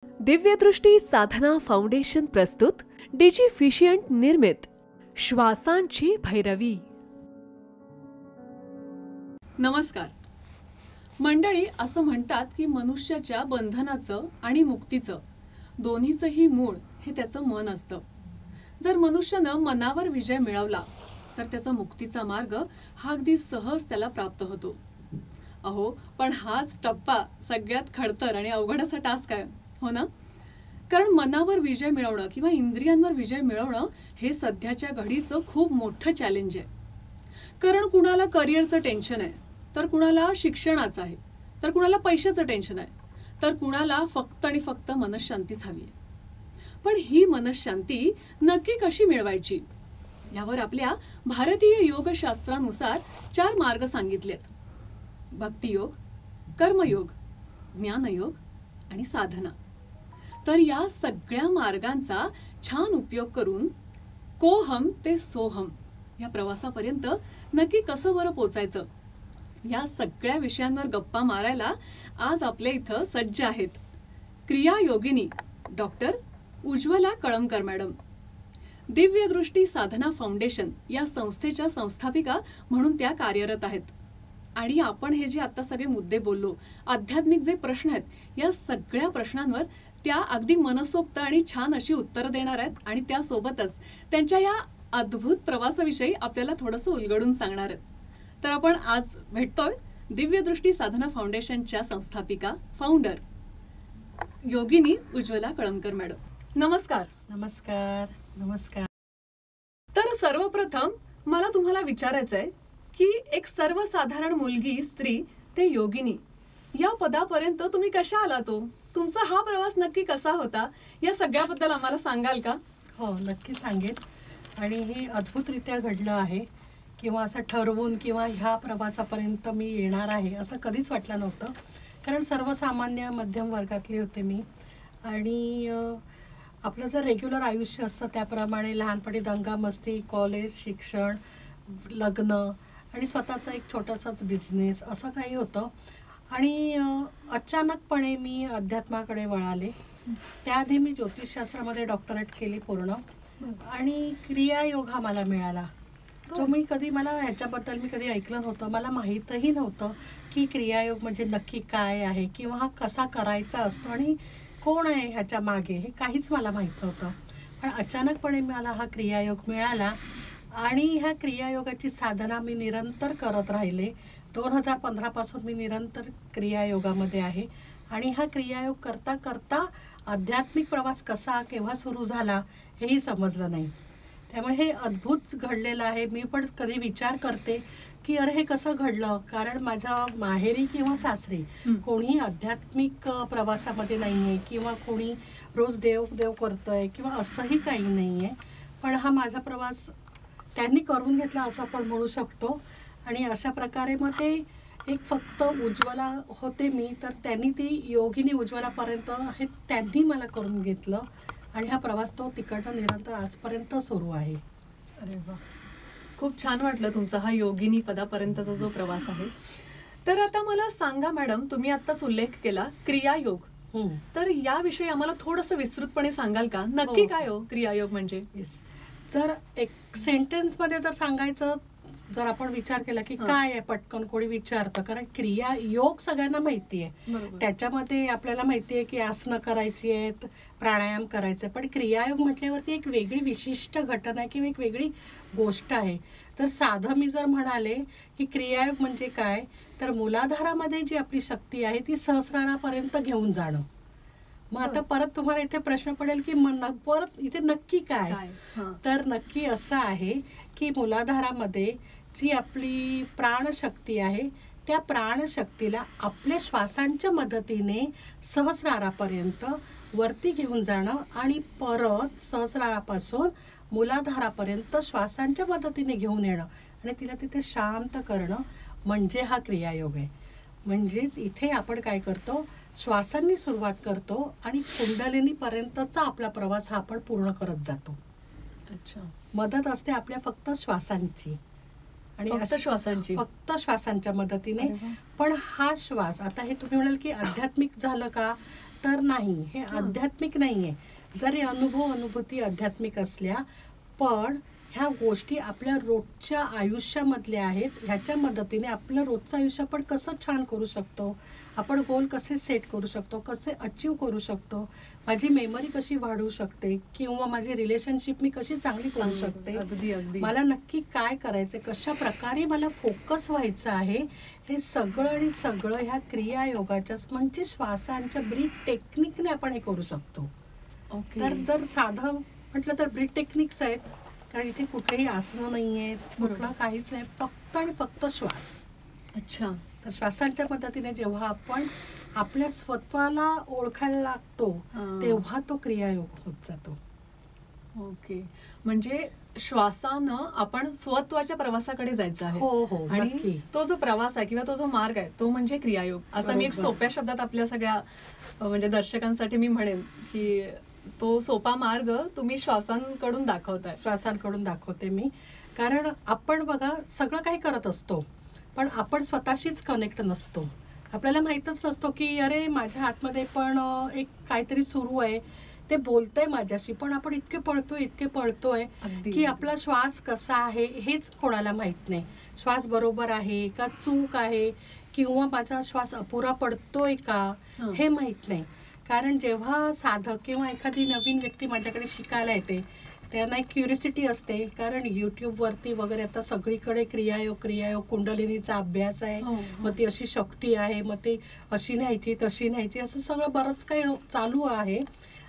दिव्यदृष्टी साधना foundation प्रस्तुत डिजिफिशियंट निर्मित श्वासांची भैरवी. नमस्कार मंडळी. असं म्हणतात की मनुष्याच्या बंधनाचं आणि मुक्तीचं दोन्हीचंही मूळ हे त्याचं मन असतं. जर मनुष्यानं मनावर विजय मिळवला तर त्याचा मुक्तीचा मार्ग हा अगदी सहज त्याला प्राप्त होतो. अहो, पण हाच टप्पा सगळ्यात खडतर आणि अवघड असा टास्क आहे, हो ना? कारण मनावर विजय मिळवणं किंवा इंद्रियांवर विजय मिळवणं हे सध्याच्या घडीचं खूप मोठं चॅलेंज आहे. कारण कुणाला करिअरचं टेन्शन आहे, तर कुणाला शिक्षणाचं आहे, तर कुणाला पैशाचं टेन्शन आहे, तर कुणाला फक्त आणि फक्त मनशांतीच हवी आहे. पण ही मनशांती नक्की कशी मिळवायची यावर आपल्या भारतीय योगशास्त्रानुसार 4 मार्ग सांगितलेत: भक्तियोग, कर्मयोग, ज्ञानयोग आणि साधना. तर या सगळ्या मार्गांचा छान उपयोग करून कोहम ते सोहम या प्रवासापर्यंत नक्की कसं बरं पोचायचं, या सगळ्या विषयांवर गप्पा मारायला आज आपल्या इथं सज्ज आहेत क्रिया योगिनी डॉक्टर उज्ज्वला कळमकर मॅडम. दिव्यदृष्टी साधना फाउंडेशन या संस्थेच्या संस्थापिका म्हणून त्या कार्यरत आहेत. आणि आपण हे जे आता सगळे मुद्दे बोललो, आध्यात्मिक जे प्रश्न आहेत, या सगळ्या प्रश्नांवर त्या अगदी मनसोक्त आणि छान अशी उत्तरं देणार आहेत. आणि त्यासोबतच त्यांच्या या अद्भुत प्रवासाविषयी आपल्याला थोडंसं उलगडून सांगणार आहेत. तर आपण आज भेटतोय दिव्यदृष्टी साधना फाउंडेशनच्या संस्थापिका फाउंडर योगिनी उज्ज्वला कळमकर मॅडम. नमस्कार. नमस्कार. नमस्कार. तर सर्वप्रथम मला तुम्हाला विचारायचं आहे की एक सर्वसाधारण मुलगी, स्त्री ते योगिनी या पदापर्यंत तुम्ही कशा आलात? तुमचा हा प्रवास नक्की कसा होता, या सगळ्याबद्दल आम्हाला सांगाल का? हो, नक्की सांगेन. आणि हे अद्भुतरित्या घडलं आहे, किंवा असं ठरवून किंवा ह्या प्रवासापर्यंत मी येणार आहे असं कधीच वाटलं नव्हतं. कारण सर्वसामान्य मध्यम वर्गातली होते मी. आणि आपलं जर रेग्युलर आयुष्य असतं त्याप्रमाणे लहानपणी दंगामस्ती, कॉलेज, शिक्षण, लग्न आणि स्वतःचा एक छोटासाच बिझनेस असं काही होतं. आणि अचानकपणे मी अध्यात्माकडे वळाले. त्याआधी मी ज्योतिषशास्त्रामध्ये डॉक्टरेट केली पूर्ण. आणि क्रियायोग हा मला मिळाला, जो मला ह्याच्याबद्दल मी कधी ऐकलं नव्हतं. मला माहीतही नव्हतं की क्रियायोग म्हणजे नक्की काय आहे किंवा हा कसा करायचा असतो आणि कोण आहे ह्याच्या मागे, हे काहीच मला माहीत नव्हतं. पण अचानकपणे मला हा क्रियायोग मिळाला आणि ह्या क्रियायोगाची साधना मी निरंतर करत राहिले. 2015 पासून मी निरंतर क्रियायोगामध्ये आहे. आणि हा क्रियायोग करता करता आध्यात्मिक प्रवास कसा केव्हा सुरू झाला हेही समजलं नाही. त्यामुळे हे अद्भुत घडलेलं आहे. मी पण कधी विचार करते की अरे हे कसं घडलं, कारण माझ्या माहेरी किंवा सासरी कोणी आध्यात्मिक प्रवासामध्ये नाही आहे किंवा कोणी रोज देव देव करतंय किंवा असंही काही नाही आहे. पण हा माझा प्रवास त्यांनी करून घेतला असं आपण म्हणू शकतो. आणि अशा प्रकारे मग ते एक फक्त उज्ज्वला होते मी, तर त्यांनी ती योगिनी उज्ज्वलापर्यंत हे त्यांनी मला करून घेतलं. आणि हा प्रवास तो तिकडनं निरंतर आजपर्यंत सुरू आहे. अरे वा, खूप छान वाटलं तुमचा हा योगिनी पदापर्यंतचा जो प्रवास आहे. तर आता मला सांगा मॅडम, तुम्ही आत्ताच उल्लेख केला क्रियायोग, तर याविषयी आम्हाला थोडंसं विस्तृतपणे सांगाल का? नक्की काय हो क्रियायोग म्हणजे? जर एक सेंटेन्समध्ये जर सांगायचं, जर आपण विचार केला की काय आहे, पटकन कोणी विचारतं. कारण क्रिया योग सगळ्यांना माहिती आहे, त्याच्यामध्ये आपल्याला माहिती आहे की आसनं करायची आहेत, प्राणायाम करायचं आहे. पण क्रियायोग म्हटल्यावरती एक वेगळी विशिष्ट घटना आहे किंवा एक वेगळी गोष्ट आहे. जर साधं मी जर म्हणाले की क्रियायोग म्हणजे काय, तर मूलाधारामध्ये जी आपली शक्ती आहे ती सहस्रारापर्यंत घेऊन जाणं. मग आता परत तुम्हाला इथे प्रश्न पडेल की परत इथे नक्की काय? तर नक्की असं आहे की मूलाधारामध्ये जी आपली प्राणशक्ती आहे, त्या प्राणशक्तीला आपल्या श्वासांच्या मदतीने सहस्रारापर्यंत वरती घेऊन जाणं आणि परत सहस्रारापासून मूलाधारापर्यंत श्वासांच्या मदतीने घेऊन येणं आणि तिला तिथे शांत करणं, म्हणजे हा क्रियायोग आहे. म्हणजेच इथे आपण काय करतो, श्वासांनी सुरुवात करतो आणि कुंडलिनीपर्यंतचा आपला प्रवास हा आपण पूर्ण करत जातो. अच्छा. मदत असते आपल्या फक्त श्वासांची आणि फक्त श्वासांच्या मदतीने. पण हा श्वास, आता हे तुम्ही म्हणाल की आध्यात्मिक झालं का, तर नाही, हे आध्यात्मिक नाहीये. जरी अनुभूती आध्यात्मिक असल्या, पण ह्या गोष्टी आपल्या रोजच्या आयुष्यामधल्या आहेत. ह्याच्या मदतीने आपलं रोजचं आयुष्य आपण कसं छान करू शकतो, आपण गोल कसे सेट करू शकतो, कसे अचीव करू शकतो, माझी मेमरी कशी वाढवू शकते, किंवा माझी रिलेशनशिप मी कशी चांगली करू शकते, अगदी अगदी मला नक्की काय करायचं, कशा प्रकारे मला फोकस व्हायचं आहे, हे सगळं आणि सगळं ह्या क्रियायोगाच्याच म्हणजे श्वासांच्या ब्रीथ टेक्निकने आपण हे करू शकतो. ओके. तर जर साधं म्हटलं तर ब्रीथ टेक्निक्स आहेत, कारण इथे कुठलेही आसनं नाही आहेत, कुठलं काहीच नाही, फक्त आणि फक्त श्वास. अच्छा. तर श्वासांच्या पद्धतीने जेव्हा आपण आपल्या स्वतःला ओळखायला लागतो, तेव्हा तो क्रियायोग होत जातो. ओके. म्हणजे श्वासानं आपण स्वत्वाच्या प्रवासाकडे जायचं आहे. हो हो, आणि नक्की. तो जो प्रवास आहे किंवा तो जो मार्ग आहे तो म्हणजे क्रियायोग. असं मी एक बरोबर. सोप्या शब्दात आपल्या सगळ्या म्हणजे दर्शकांसाठी मी म्हणेन की तो सोपा मार्ग तुम्ही श्वासांकडून दाखवताय. श्वासांकडून दाखवते मी. कारण आपण बघा सगळं काही करत असतो, पण आपण स्वतःशीच कनेक्ट नसतो. आपल्याला माहीतच नसतो की अरे माझ्या आतमध्ये पण एक काहीतरी सुरू आहे, ते बोलतंय माझ्याशी, पण आपण इतके पळतोय अगदी. की आपला श्वास कसा आहे हेच कोणाला माहीत नाही. श्वास बरोबर आहे का चूक आहे, किंवा माझा श्वास अपुरा पडतोय का हे माहीत नाही. कारण जेव्हा साधक किंवा एखादी नवीन व्यक्ती माझ्याकडे शिकायला येते, त्यांना एक क्युरिसिटी असते. कारण यूट्यूबवरती वगैरे आता सगळीकडे क्रियायोग कुंडलिनीचा अभ्यास आहे, मग ती अशी शक्ती आहे, मग ती अशी न्यायची तशी न्यायची, असं सगळं बरंच काही चालू आहे.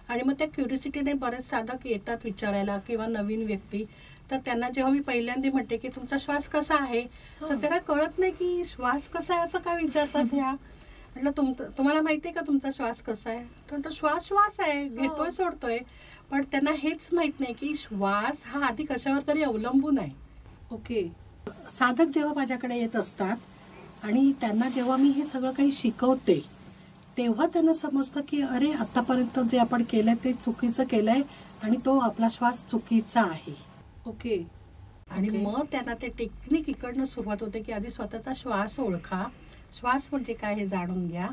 आणि मग त्या क्युरिसिटीने बरेच साधक येतात विचारायला किंवा नवीन व्यक्ती. तर त्यांना जेव्हा मी पहिल्यांदा म्हणते की तुमचा श्वास कसा आहे, तर त्यांना कळत नाही की श्वास कसा आहे असं काय विचारतात. ह्या म्हटलं तुम्हाला माहिती आहे का तुमचा श्वास कसा आहे, तर म्हणतो श्वास आहे, घेतोय सोडतोय. पण त्यांना हेच माहित नाही की श्वास हा आधी कशावर तरी अवलंबून आहे. ओके. साधक जेव्हा माझ्याकडे येत असतात आणि त्यांना जेव्हा मी हे सगळं काही शिकवते, तेव्हा त्यांना समजतं की अरे आतापर्यंत जे आपण केलंय ते चुकीचं केलंय आणि तो आपला श्वास चुकीचा आहे. ओके. आणि मग त्यांना ते टेक्निक इकडनं सुरुवात होते की आधी स्वतःचा श्वास ओळखा, श्वास म्हणजे काय हे जाणून घ्या,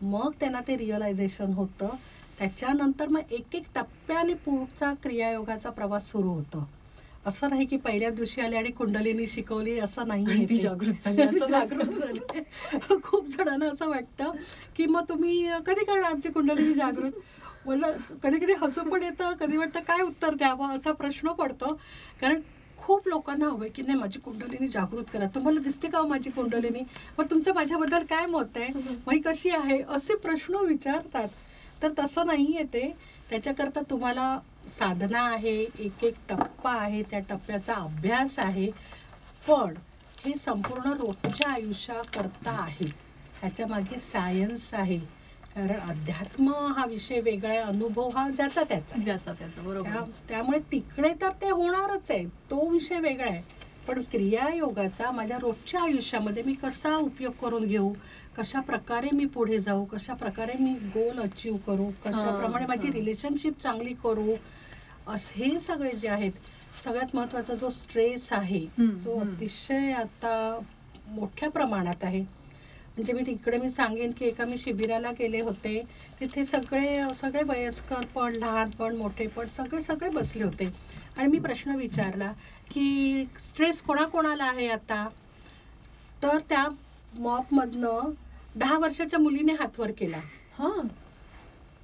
मग त्यांना ते रिअलायझेशन होतं. त्याच्यानंतर मग एक एक टप्प्याने पुढचा क्रियायोगाचा प्रवास सुरू होतो. असं नाही की पहिल्या दिवशी आले आणि कुंडलिनी शिकवली असं नाही. ती जागृत झाली. खूप जणांना असं वाटतं की मग तुम्ही कधी करणार आमची कुंडलिनी जागृत. मला कधी कधी हसू पण येतं, कधी वाटतं काय उत्तर द्यावं असा प्रश्न पडतो. कारण खूप लोकांना हवंय की नाही माझी कुंडलिनी जागृत करा, तुम्हाला दिसते का माझी कुंडलिनी, मग तुमचं माझ्याबद्दल काय मत आहे, मग कशी आहे, असे प्रश्न विचारतात. तर तसं नाही आहे ते. त्याच्याकरता तुम्हाला साधना आहे, एक एक टप्पा आहे, त्या टप्प्याचा अभ्यास आहे. पण हे संपूर्ण रोजच्या आयुष्याकरता आहे, ह्याच्यामागे सायन्स आहे. कारण अध्यात्म हा विषय वेगळा आहे, अनुभव हा ज्याचा त्याचा बरोबर. त्यामुळे तिकडे तर ते होणारच आहे, तो विषय वेगळा आहे. पण क्रियायोगाचा माझ्या रोजच्या आयुष्यामध्ये मी कसा उपयोग करून घेऊ, कशा प्रकारे मी पुढे जाऊ, कशा प्रकारे मी गोल अचीव करू, कशाप्रमाणे माझी रिलेशनशिप चांगली करू, असे हे सगळे जे आहेत. सगळ्यात महत्त्वाचा जो स्ट्रेस आहे, जो अतिशय आता मोठ्या प्रमाणात आहे. म्हणजे मी सांगेन की एका मी शिबिराला गेले होते, तिथे सगळे वयस्कर पण लहान पण मोठे पण सगळे बसले होते. आणि मी प्रश्न विचारला की स्ट्रेस कोणाकोणाला आहे आता, तर त्या मॉपमधनं 10 वर्षाच्या मुलीने हात वर केला.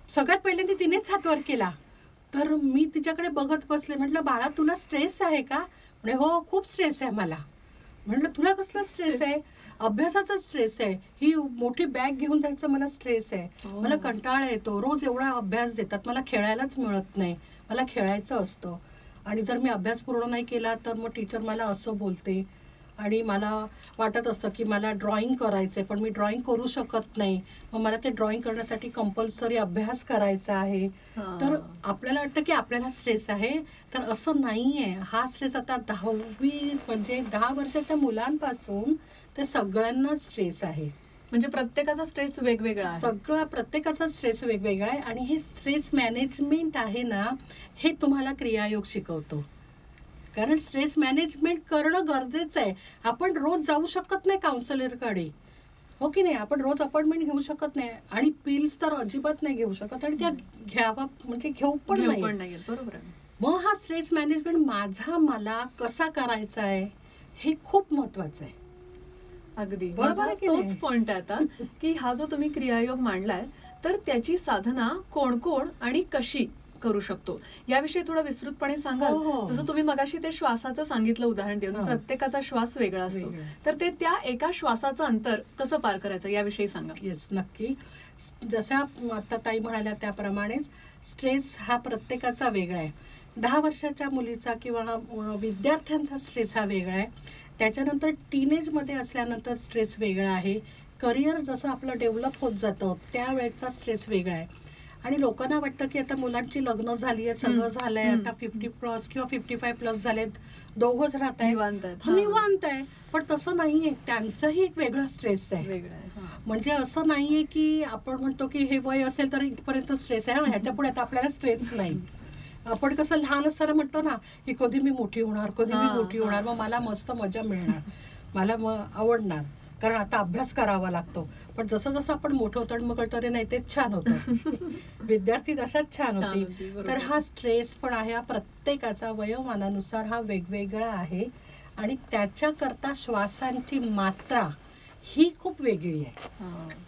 सगळ्यात पहिल्यांदा तिनेच हात वर केला. तर मी तिच्याकडे बघत बसले. म्हटलं बाळा तुला स्ट्रेस आहे का, म्हणजे हो खूप स्ट्रेस आहे मला. म्हटलं तुला कसला स्ट्रेस आहे, अभ्यासाचा स्ट्रेस आहे, ही मोठी बॅग घेऊन जायचं मला स्ट्रेस आहे, मला कंटाळा येतो, रोज एवढा अभ्यास देतात, मला खेळायलाच मिळत नाही, मला खेळायचं असतं, आणि जर मी अभ्यास पूर्ण नाही केला तर मग टीचर मला असं बोलते, आणि मला वाटत असतं की मला ड्रॉइंग करायचं आहे पण मी ड्रॉइंग करू शकत नाही, मग मला ते ड्रॉइंग करण्यासाठी कंपल्सरी अभ्यास करायचा आहे. तर आपल्याला वाटतं की आपल्याला स्ट्रेस आहे, तर असं नाही आहे. हा स्ट्रेस आता 10वी म्हणजे 10 वर्षाच्या मुलांपासून ते सगळ्यांना स्ट्रेस आहे. म्हणजे प्रत्येकाचा स्ट्रेस वेगवेगळा आहे. प्रत्येकाचा स्ट्रेस वेगवेगळा आहे. आणि हे स्ट्रेस मॅनेजमेंट आहे ना, हे तुम्हाला क्रियायोग शिकवतो. कारण स्ट्रेस मॅनेजमेंट करणं गरजेचं आहे. आपण रोज जाऊ शकत नाही काउन्सिलरकडे, हो की नाही. आपण रोज अपॉइंटमेंट घेऊ शकत नाही आणि पिल्स तर अजिबात नाही घेऊ शकत आणि त्या घ्यावा म्हणजे घेऊ पण नाही. बरोबर आहे. मग हा स्ट्रेस मॅनेजमेंट मला कसा करायचा आहे हे खूप महत्वाचं आहे. अगदी बरोबर आहे की नाही? तोच पॉइंट आहे आता की हा जो तुम्ही क्रियायोग मांडलाय तर त्याची साधना कोण कोण आणि कशी करू शकतो याविषयी थोडं विस्तृतपणे सांगाल. हो. जसं तुम्ही मगाशी ते श्वासाचं सांगितलं उदाहरण देऊन, प्रत्येकाचा श्वास वेगळा असतो, तर ते त्या एका श्वासाचं अंतर कसं पार करायचं याविषयी सांगा. येस, नक्की. जसं आता ताई म्हणाल्या त्याप्रमाणेच स्ट्रेस हा प्रत्येकाचा वेगळा आहे. 10 वर्षाच्या मुलीचा किंवा विद्यार्थ्यांचा स्ट्रेस हा वेगळा आहे. त्याच्यानंतर टीनेजमध्ये असल्यानंतर स्ट्रेस वेगळा आहे. करिअर जसं आपलं डेव्हलप होत जातं त्यावेळेचा स्ट्रेस वेगळा आहे. आणि लोकांना वाटतं की आता मुलांची लग्न झाली आहे, सगळं झालंय, आता 50+ किंवा 55+ झालेत, दोघंच राहत निवांत आहे. पण तसं नाहीये, त्यांचंही एक वेगळं स्ट्रेस आहे. म्हणजे असं नाहीये की आपण म्हणतो की हे वय असेल तर इथपर्यंत स्ट्रेस आहे, ह्याच्या पुढे आता आपल्याला स्ट्रेस नाही. आपण कसं लहान असताना म्हणतो ना की कधी मी मोठी होणार, मग मला मस्त मजा मिळणार, मला आवडणार, कारण आता अभ्यास करावा लागतो. पण जसं जसं आपण मोठं होतं मग कळतं रे नाही तेच छान होतं. विद्यार्थी दशाच छान होती. तर हा स्ट्रेस पण आहे, हा प्रत्येकाचा वयोमानानुसार हा वेगवेगळा आहे आणि त्याच्याकरता श्वासांची मात्रा ही खूप वेगळी आहे.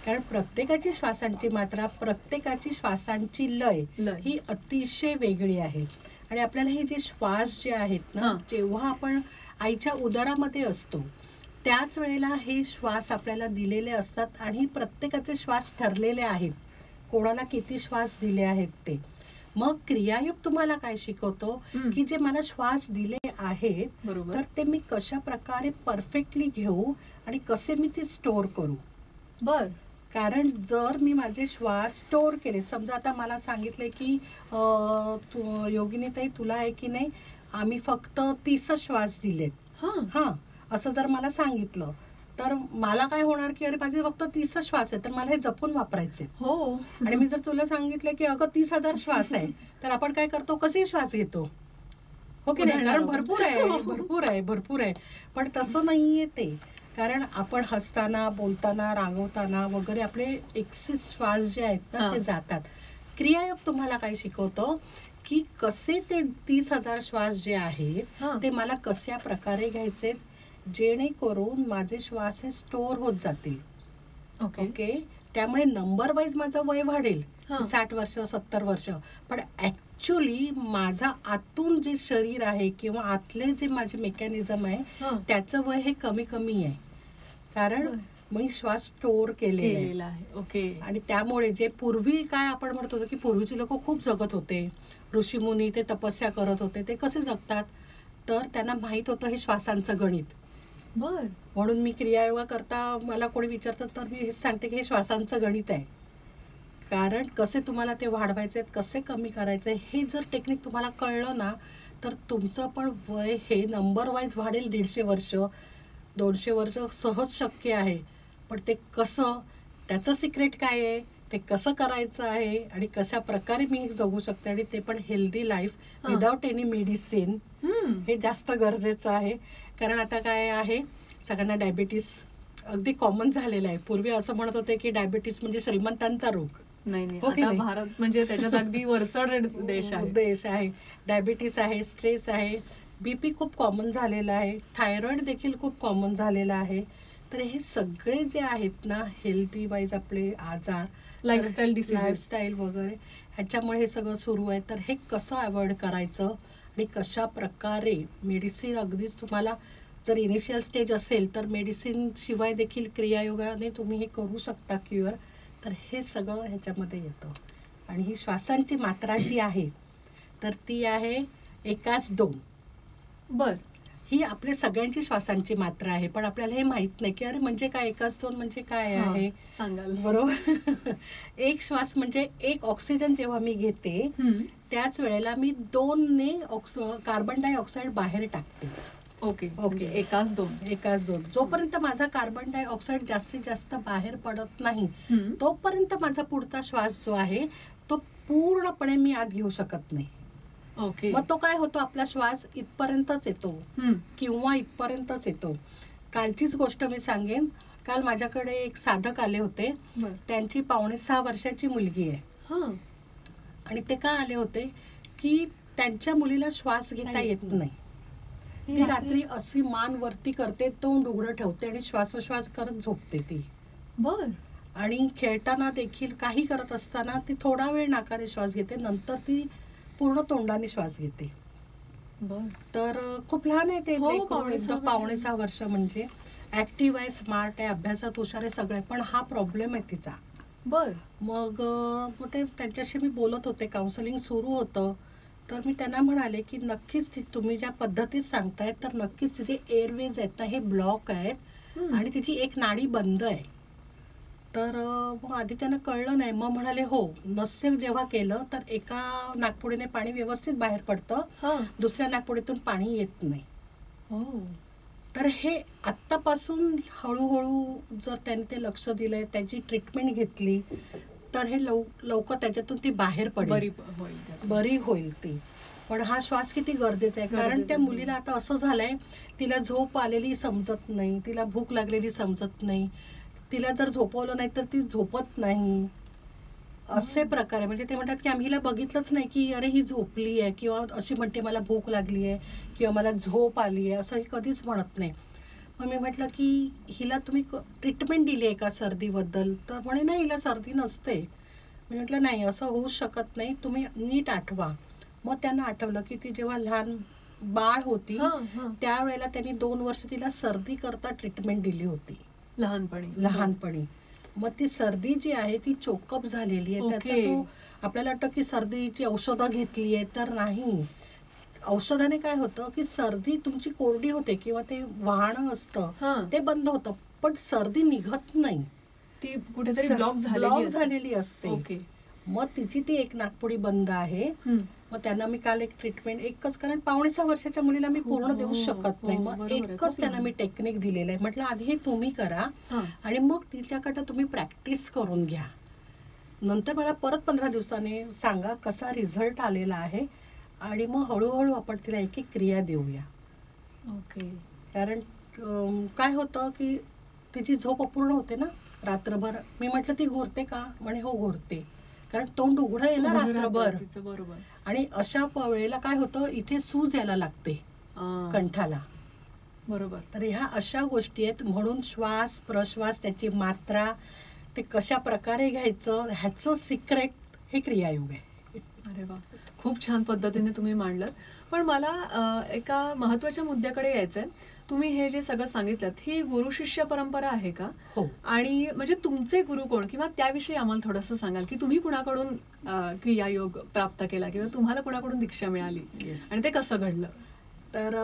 कारण प्रत्येकाची श्वासांची मात्रा, प्रत्येकाची श्वासांची लय ही अतिशय वेगळी आहे. आणि आपल्याला हे जे श्वास जे आहेत ना, जेव्हा आपण आईच्या उदरामध्ये असतो त्याच वेळेला हे श्वास आपल्याला दिलेले असतात आणि प्रत्येकाचे श्वास ठरलेले आहेत, कोणाला किती श्वास दिले आहेत ते. मग क्रियायोग तुम्हाला काय शिकवतो की जे मला श्वास दिले आहेत तर ते मी कशा प्रकारे परफेक्टली घेऊ आणि कसे मी ते स्टोअर करू. कारण जर मी माझे श्वास स्टोअर केले, समजा आता मला सांगितले की योगिनी ताई तुला आहे की नाही, आम्ही फक्त 30 श्वास दिलेत, असं जर मला सांगितलं तर मला काय होणार की अरे माझे फक्त 30 श्वास आहे तर मला हे जपून वापरायचे. आणि मी जर तुला सांगितलं की अगं 30,000 श्वास आहे तर आपण काय करतो, कसे श्वास घेतो, हो की नाही, कारण भरपूर आहे. पण तसं नाहीये ते, कारण आपण हसताना, बोलताना, रागवताना वगैरे आपले एक्सेस श्वास जे आहेत ना ते जातात. क्रियायोग तुम्हाला काय शिकवतो की कसे ते 30,000 श्वास जे आहेत ते मला कशा प्रकारे घ्यायचे जेणेकरून माझे श्वास हे स्टोअर होत जातील. ओके. त्यामुळे नंबर वाईज माझं वय वाढेल, 60 वर्ष, 70 वर्ष, पण ऍक्च्युली माझा आतून जे शरीर आहे किंवा आतले जे माझे मेकॅनिझम आहे त्याचं वय हे कमी कमी आहे, कारण मी श्वास स्टोअर केलेला आहे. ओके. आणि त्यामुळे जे पूर्वी काय आपण म्हणत होतो की पूर्वीचे लोक खूप जगत होते, ऋषीमुनी ते तपस्या करत होते, ते कसे जगतात तर त्यांना माहित होतं हे श्वासांचं गणित. म्हणून मी क्रियायोगा करता मला कोणी विचारतात तर मी हेच सांगते की हे श्वासांचं गणित आहे. कारण कसे तुम्हाला ते वाढवायचे, कसे कमी करायचे, हे जर टेक्निक तुम्हाला कळलं ना तर तुमचं पण वय हे नंबर वाईज वाढेल. 150 वर्ष, 200 वर्ष सहज शक्य आहे. पण ते कसं, त्याचं सिक्रेट काय आहे, ते कसं करायचं आहे आणि कशा प्रकारे मी जगू शकते आणि ते पण healthy life without any medicine, हे जास्त गरजेचं आहे. कारण आता काय आहे, सगळ्यांना डायबिटीस अगदी कॉमन झालेलं आहे. पूर्वी असं म्हणत होते की डायबिटीस म्हणजे श्रीमंतांचा रोग. नाही, भारत म्हणजे त्याच्यात अगदी वरचढ देश आहे. डायबिटीस आहे, स्ट्रेस आहे, बीपी खूप कॉमन झालेला आहे, थायरॉइड देखील खूप कॉमन झालेला आहे. तर हे सगळे जे आहेत ना हेल्थी वाईज आपले आजार, लाईफस्टाईल वगैरे, ह्याच्यामुळे हे सगळं सुरू आहे. तर हे कसं अवॉइड करायचं आणि कशा प्रकारे मेडिसिन, अगदीच तुम्हाला जर इनिशियल स्टेज असेल तर मेडिसिन शिवाय देखील क्रियायोगाने तुम्ही हे करू शकता क्युअर. तर हे सगळं ह्याच्यामध्ये येतं. आणि ही श्वासांची मात्रा जी आहे तर ती आहे 1-2. ही आपल्या सगळ्यांची श्वासांची मात्रा आहे, पण आपल्याला हे माहित नाही की अरे म्हणजे काय 1-2 म्हणजे काय आहे, सांगाल बरोबर. एक श्वास म्हणजे एक ऑक्सिजन जेव्हा मी घेते त्याच वेळेला मी 2ने कार्बन डायऑक्साईड बाहेर टाकते. ओके. 1-2. जोपर्यंत माझा कार्बन डायऑक्साईड जास्तीत जास्त बाहेर पडत नाही तोपर्यंत माझा पुढचा श्वास जो आहे तो पूर्णपणे मी आत घेऊ शकत नाही. ओके. मग तो काय होतो, आपला श्वास इथपर्यंतच येतो किंवा इथपर्यंतच येतो. कालचीच गोष्ट मी सांगेन काल माझ्याकडे एक साधक आले होते. बर. त्यांची 5.5 वर्षाची मुलगी आहे. हा. आणि ते का आले होते की त्यांच्या मुलीला श्वास घेता येत नाही. ती रात्री अशी मान वरती करते, तोंड उघडं ठेवते आणि श्वासोश्वास करत झोपते ती. बर. आणि खेळताना देखील काही करत असताना ती थोडा वेळ नाकाने श्वास घेते, नंतर ती पूर्ण तोंडाने श्वास घेते. बर. तर खूप लहान आहे ते हो, लेकरू, 5.5 एकदम 5.5 वर्ष. म्हणजे ऍक्टिव्ह आहे, स्मार्ट आहे, अभ्यासात हुशार आहे, सगळं आहे, पण हा प्रॉब्लेम आहे तिचा. बर. मग ते त्यांच्याशी मी बोलत होते, काउन्सिलिंग सुरू होतं. तर मी त्यांना म्हणाले की नक्कीच तुम्ही ज्या पद्धतीत सांगताय तर नक्कीच तिचे एअरवेज आहेत ना हे ब्लॉक आहेत आणि तिची एक नाडी बंद आहे. तर मग आधी त्यांना कळलं नाही. मग म्हणाले हो, नस्य जेव्हा केलं तर एका नाकपुडीने पाणी व्यवस्थित बाहेर पडतं, दुसऱ्या नाकपुडीतून पाणी येत नाही. तर हे आत्तापासून हळूहळू जर त्यांनी ते लक्ष दिलंय, त्याची ट्रीटमेंट घेतली तर हे लवकर त्याच्यातून ती बाहेर पडेल, बरी होईल ती. पण हा श्वास किती गरजेचा आहे, कारण त्या मुलीला आता असं झालंय, तिला झोप आलेली समजत नाही, तिला भूक लागलेली समजत नाही, तिला जर झोपवलं नाही तर ती झोपत नाही, असे प्रकार आहे. म्हणजे ते म्हणतात की आम्ही हिला बघितलंच नाही की अरे ही झोपली आहे, किंवा अशी म्हणते मला भूक लागली आहे किंवा मला झोप आली आहे, असं ही कधीच म्हणत नाही. मग मी म्हटलं की हिला तुम्ही ट्रीटमेंट दिली आहे का सर्दीबद्दल? तर म्हणे नाही, हिला सर्दी नसते. मी म्हटलं नाही, असं होऊच शकत नाही, तुम्ही नीट आठवा. मग त्यांना आठवलं की ती जेव्हा लहान बाळ होती त्यावेळेला त्यांनी 2 वर्ष तिला सर्दी करता ट्रीटमेंट दिली होती लहानपणी. मग ती सर्दी जी आहे ती चोकअप झालेली आहे. त्याचा तो आपल्याला वाटतं की सर्दीची औषधं घेतली आहे, तर नाही. औषधाने काय होतं की सर्दी तुमची कोरडी होते किंवा ते वाहणं असतं ते बंद होतं, पण सर्दी निघत नाही, ती कुठेतरी ब्लॉक झालेली असते. मग तिची ती एक नाकपुडी बंद आहे. मग त्यांना मी काल एक ट्रीटमेंट एकच, कारण 5.5 वर्षाच्या मुलीला मी पूर्ण देऊ शकत नाही, मग एकच त्यांना मी टेक्निक दिलेलं आहे. म्हटलं आधी हे तुम्ही करा आणि मग तिच्याकडे तुम्ही प्रॅक्टिस करून घ्या, नंतर मला परत 15 दिवसांनी सांगा कसा रिझल्ट आलेला आहे, आणि मग हळूहळू आपण तिला एक एक क्रिया देऊया. कारण काय होतं की तिची झोप अपूर्ण होते ना रात्रभर. मी म्हटलं ती घोरते का? म्हणे हो घोरते, कारण तोंड उघडं आहे ना रात्रभर. आणि अशा वेळेला काय होतं, इथे सूज यायला लागते कंठाला. बरोबर. तर ह्या अशा गोष्टी आहेत. म्हणून श्वास प्रश्वास, त्याची मात्रा, ते कशा प्रकारे घ्यायचं, ह्याचं सिक्रेट हे क्रियायोग आहे. अरे वा, खूप छान पद्धतीने तुम्ही मांडलं. पण मला एका महत्वाच्या मुद्द्याकडे यायचंय. तुम्ही हे जे सगळं सांगितलं, ही गुरु शिष्य परंपरा आहे का? हो. आणि म्हणजे तुमचे गुरु कोण, किंवा त्याविषयी आम्हाला थोडंसं सांगाल की तुम्ही कुणाकडून क्रियायोग प्राप्त केला किंवा तुम्हाला कुणाकडून दीक्षा मिळाली आणि ते कसं घडलं? तर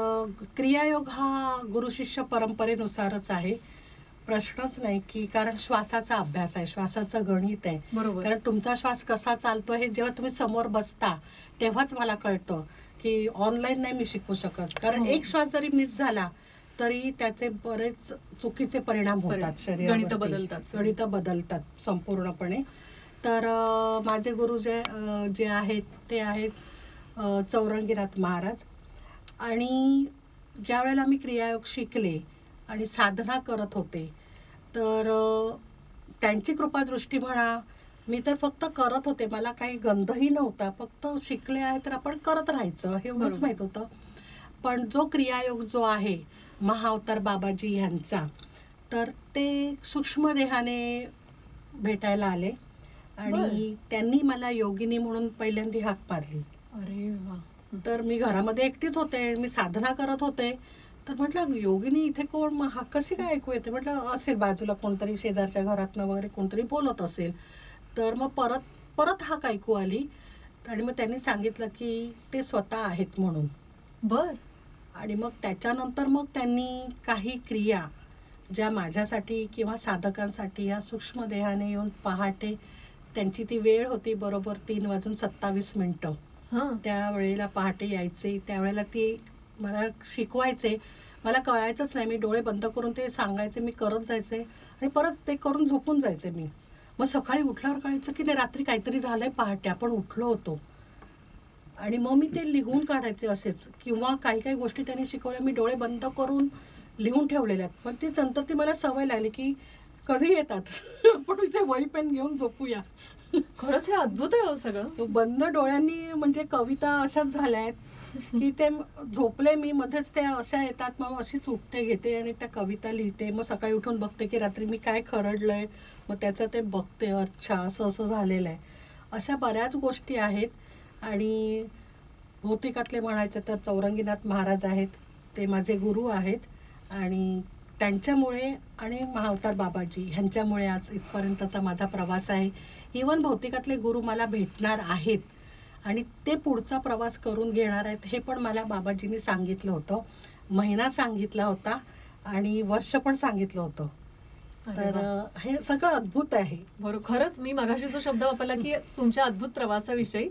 क्रियायोग हा गुरु शिष्य परंपरेनुसारच आहे, प्रश्नच नाही. की कारण श्वासाचा अभ्यास आहे, श्वासाचं गणित आहे. बरोबर. कारण तुमचा श्वास कसा चालतो हे जेव्हा तुम्ही समोर बसता तेव्हाच मला कळतं, की ऑनलाईन नाही मी शिकू शकत. कारण एक श्वास जरी मिस झाला तरी त्याचे बरेच चुकीचे परिणाम होतात शरीरावरती, गणित बदलतात संपूर्णपणे. तर माझे गुरु जे आहेत ते आहेत चौरंगीनाथ महाराज. आणि ज्या वेळेला मी क्रियायोग शिकले आणि साधना करत होते, तर त्यांची कृपादृष्टी म्हणा, मी तर फक्त करत होते, मला काही गंधही नव्हता, फक्त शिकले आहे तर आपण करत राहायचं एवढंच माहित होतं. पण जो क्रियायोग जो आहे महाअवतार बाबाजी यांचा, तर ते सूक्ष्म देहाने भेटायला आले आणि त्यांनी मला योगिनी म्हणून पहिल्यांदा हाक मारली. अरे वा. तर मी घरामध्ये एकटीच होते, मी साधना करत होते, तर म्हटलं योगिनी इथे कोण, मग हा कशी काय ऐकू येते? म्हटलं असेल बाजूला कोणतरी, शेजारच्या घरातनं वगैरे कोणतरी बोलत असेल. तर मग परत हाक ऐकू आली आणि मग त्यांनी सांगितलं की ते स्वतः आहेत म्हणून. बर. आणि मग त्याच्यानंतर मग त्यांनी काही क्रिया ज्या माझ्यासाठी किंवा साधकांसाठी या सूक्ष्म देहाने येऊन पहाटे, त्यांची ती वेळ होती बरोबर 3:27 त्या वेळेला पहाटे यायचे, त्यावेळेला ते मला शिकवायचे. मला कळायचंच नाही, मी डोळे बंद करून ते सांगायचे, मी करत जायचे आणि परत ते करून झोपून जायचे मी. मग सकाळी उठल्यावर कळायचं की नाही रात्री काहीतरी झालंय, पहाटे आपण उठलो होतो. आणि मग मी ते लिहून काढायचे असेच, किंवा काही काही गोष्टी त्यांनी शिकवल्या मी डोळे बंद करून लिहून ठेवलेल्या आहेत. पण ती नंतर ती मला सवय लागली की कधी येतात आपण इथे वही पेन घेऊन झोपूया. खरंच हे अद्भुत आहे हो सगळं. बंद डोळ्यांनी म्हणजे कविता अशाच झाल्या आहेत की ते झोपले मी मध्येच त्या अशा येतात, मग अशीच उठते, घेते आणि त्या कविता लिहिते. मग सकाळी उठून बघते की रात्री मी काय खरडलंय, मग त्याचं ते बघते, अच्छा असं असं झालेलं आहे. अशा बऱ्याच गोष्टी आहेत. आणि भौतिकातले म्हणायचं तर चौरंगीनाथ महाराज आहेत, ते माझे गुरु आहेत. आणि त्यांच्यामुळे आणि महाअवतार बाबाजी ह्यांच्यामुळे आज इथपर्यंतचा माझा प्रवास आहे. इवन भौतिकातले गुरु मला भेटणार आहेत आणि ते पुढचा प्रवास करून घेणार आहेत हे पण मला बाबाजींनी सांगितलं होतं. महिना सांगितला होता आणि वर्ष पण सांगितलं होतं. तर हे सगळं अद्भुत आहे. बरोबर. खरंच मी मगाशी जो शब्द वापरला की तुमच्या अद्भुत प्रवासाविषयी,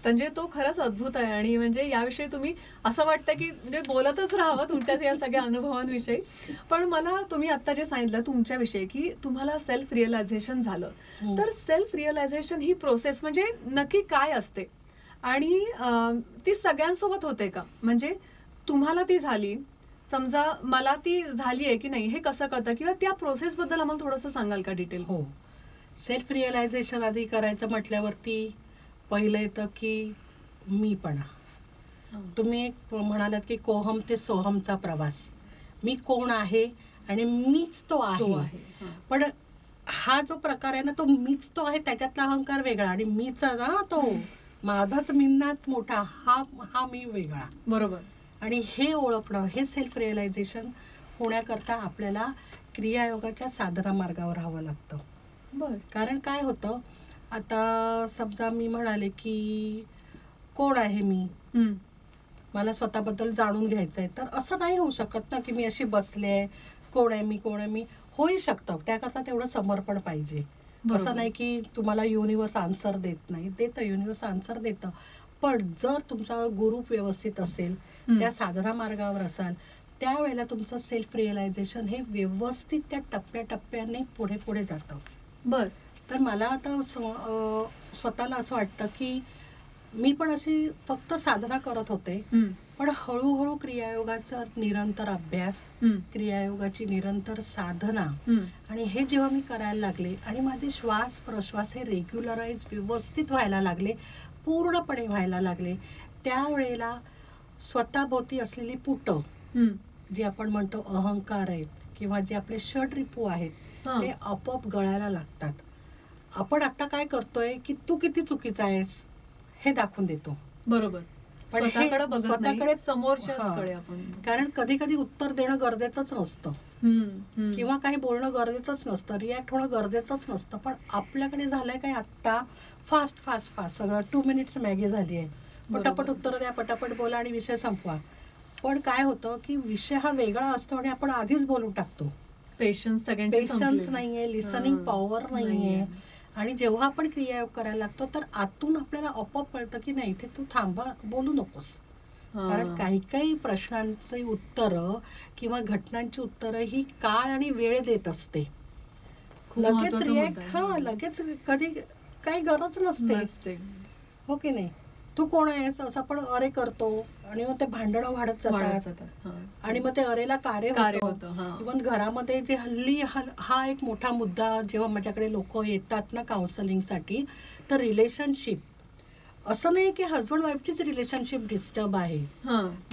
म्हणजे तो खरंच अद्भुत आहे. आणि म्हणजे याविषयी तुम्ही असं वाटतं की म्हणजे बोलतच राहावं तुमच्याच या सगळ्या अनुभवांविषयी. पण मला तुम्ही आता जे सांगितलं तुमच्याविषयी की तुम्हाला सेल्फ रिअलायझेशन झालं, तर सेल्फ रिअलायझेशन ही प्रोसेस म्हणजे नक्की काय असते आणि ती सगळ्यांसोबत होते का? म्हणजे तुम्हाला ती झाली, समजा मला ती झाली आहे की नाही हे कसं कळतं, किंवा त्या प्रोसेसबद्दल आम्हाला थोडंसं सांगाल का डिटेल? हो, सेल्फ रिअलायझेशन आधी करायचं म्हटल्यावरती पहिलं येतं की मीपणा. तुम्ही एक म्हणालात की कोहम ते सोहमचा प्रवास. मी कोण आहे आणि मीच तो आहे. पण हा जो प्रकार आहे ना, तो मीच तो आहे, त्याच्यातला अहंकार वेगळा आणि मीच ना तो माझाच मिन्नात मोठा, हा मी वेगळा. बरोबर. आणि हे ओळखणं, हे सेल्फ रिअलायझेशन होण्याकरता आपल्याला क्रियायोगाच्या साधना मार्गावर राहावं लागतं. बर. कारण काय होतं, आता समजा मी म्हणाले की कोण आहे मी, मला स्वतःबद्दल जाणून घ्यायचं आहे, तर असं नाही होऊ शकत ना की मी अशी बसले आहे, कोण आहे मी होऊ शकतं. त्याकरता तेवढं समर्पण पाहिजे. असं नाही की तुम्हाला युनिव्हर्स आन्सर देत नाही, देतं, युनिव्हर्स आन्सर देतं. पण जर तुमचा गुरु व्यवस्थित असेल, त्या साधना मार्गावर असाल, त्यावेळेला तुमचं सेल्फ रिअलायझेशन हे व्यवस्थित त्या टप्प्याटप्प्याने पुढे पुढे जातं. बर. तर मला आता स्वतःला असं वाटतं की मी पण अशी फक्त साधना करत होते, पण हळूहळू क्रियायोगाचा निरंतर अभ्यास, क्रियायोगाची निरंतर साधना, आणि हे जेव्हा मी करायला लागले आणि माझे श्वास प्रश्वास हे रेग्युलराईज व्यवस्थित व्हायला लागले, पूर्णपणे व्हायला लागले, त्यावेळेला स्वतःभोवती असलेली पुटं जी आपण म्हणतो अहंकार आहेत किंवा जे आपले षडरिपू आहेत ते आपोआप गळायला लागतात. आपण आता काय करतोय की तू किती चुकीचा आहेस हे दाखवून देतो. बरोबर. पण स्वतःकडे समोरच्याकडे आपण, कारण कधी कधी उत्तर देणं गरजेचंच नसतं किंवा काही बोलणं गरजेचंच नसतं, रिॲक्ट होणं गरजेचंच नसतं. पण आपल्याकडे झालंय काय, आत्ता फास्ट फास्ट फास्ट सगळं 2 मिनिट्स मॅगी झाली आहे, पटापट उत्तर द्या, पटापट बोला आणि विषय संपवा. पण काय होतं की विषय हा वेगळा असतो आणि आपण आधीच बोलून टाकतो. पेशन्स नाहीये, लिसनिंग पॉवर नाहीये. आणि जेव्हा आपण क्रियायोग करायला लागतो तर आतून आपल्याला आपोआप कळतं की नाही, इथे तू थांबा, बोलू नकोस. कारण काही काही प्रश्नांची उत्तरं किंवा घटनांची उत्तरं ही काळ आणि वेळ देत असते. लगेच रिॲक्ट लगेच कधी काही गरज नसते, हो की नाही. तू कोण आहेस असं आपण अरे करतो आणि मग ते भांडणं वाढत जातात आणि मग ते अरेला कार्य होतं. इव्हन घरामध्ये जे हल्ली हा एक मोठा मुद्दा जेव्हा माझ्याकडे लोक येतात ना काउन्सिलिंगसाठी, तर रिलेशनशिप, असं नाही की हजबंड वाईफचीच रिलेशनशिप डिस्टर्ब आहे.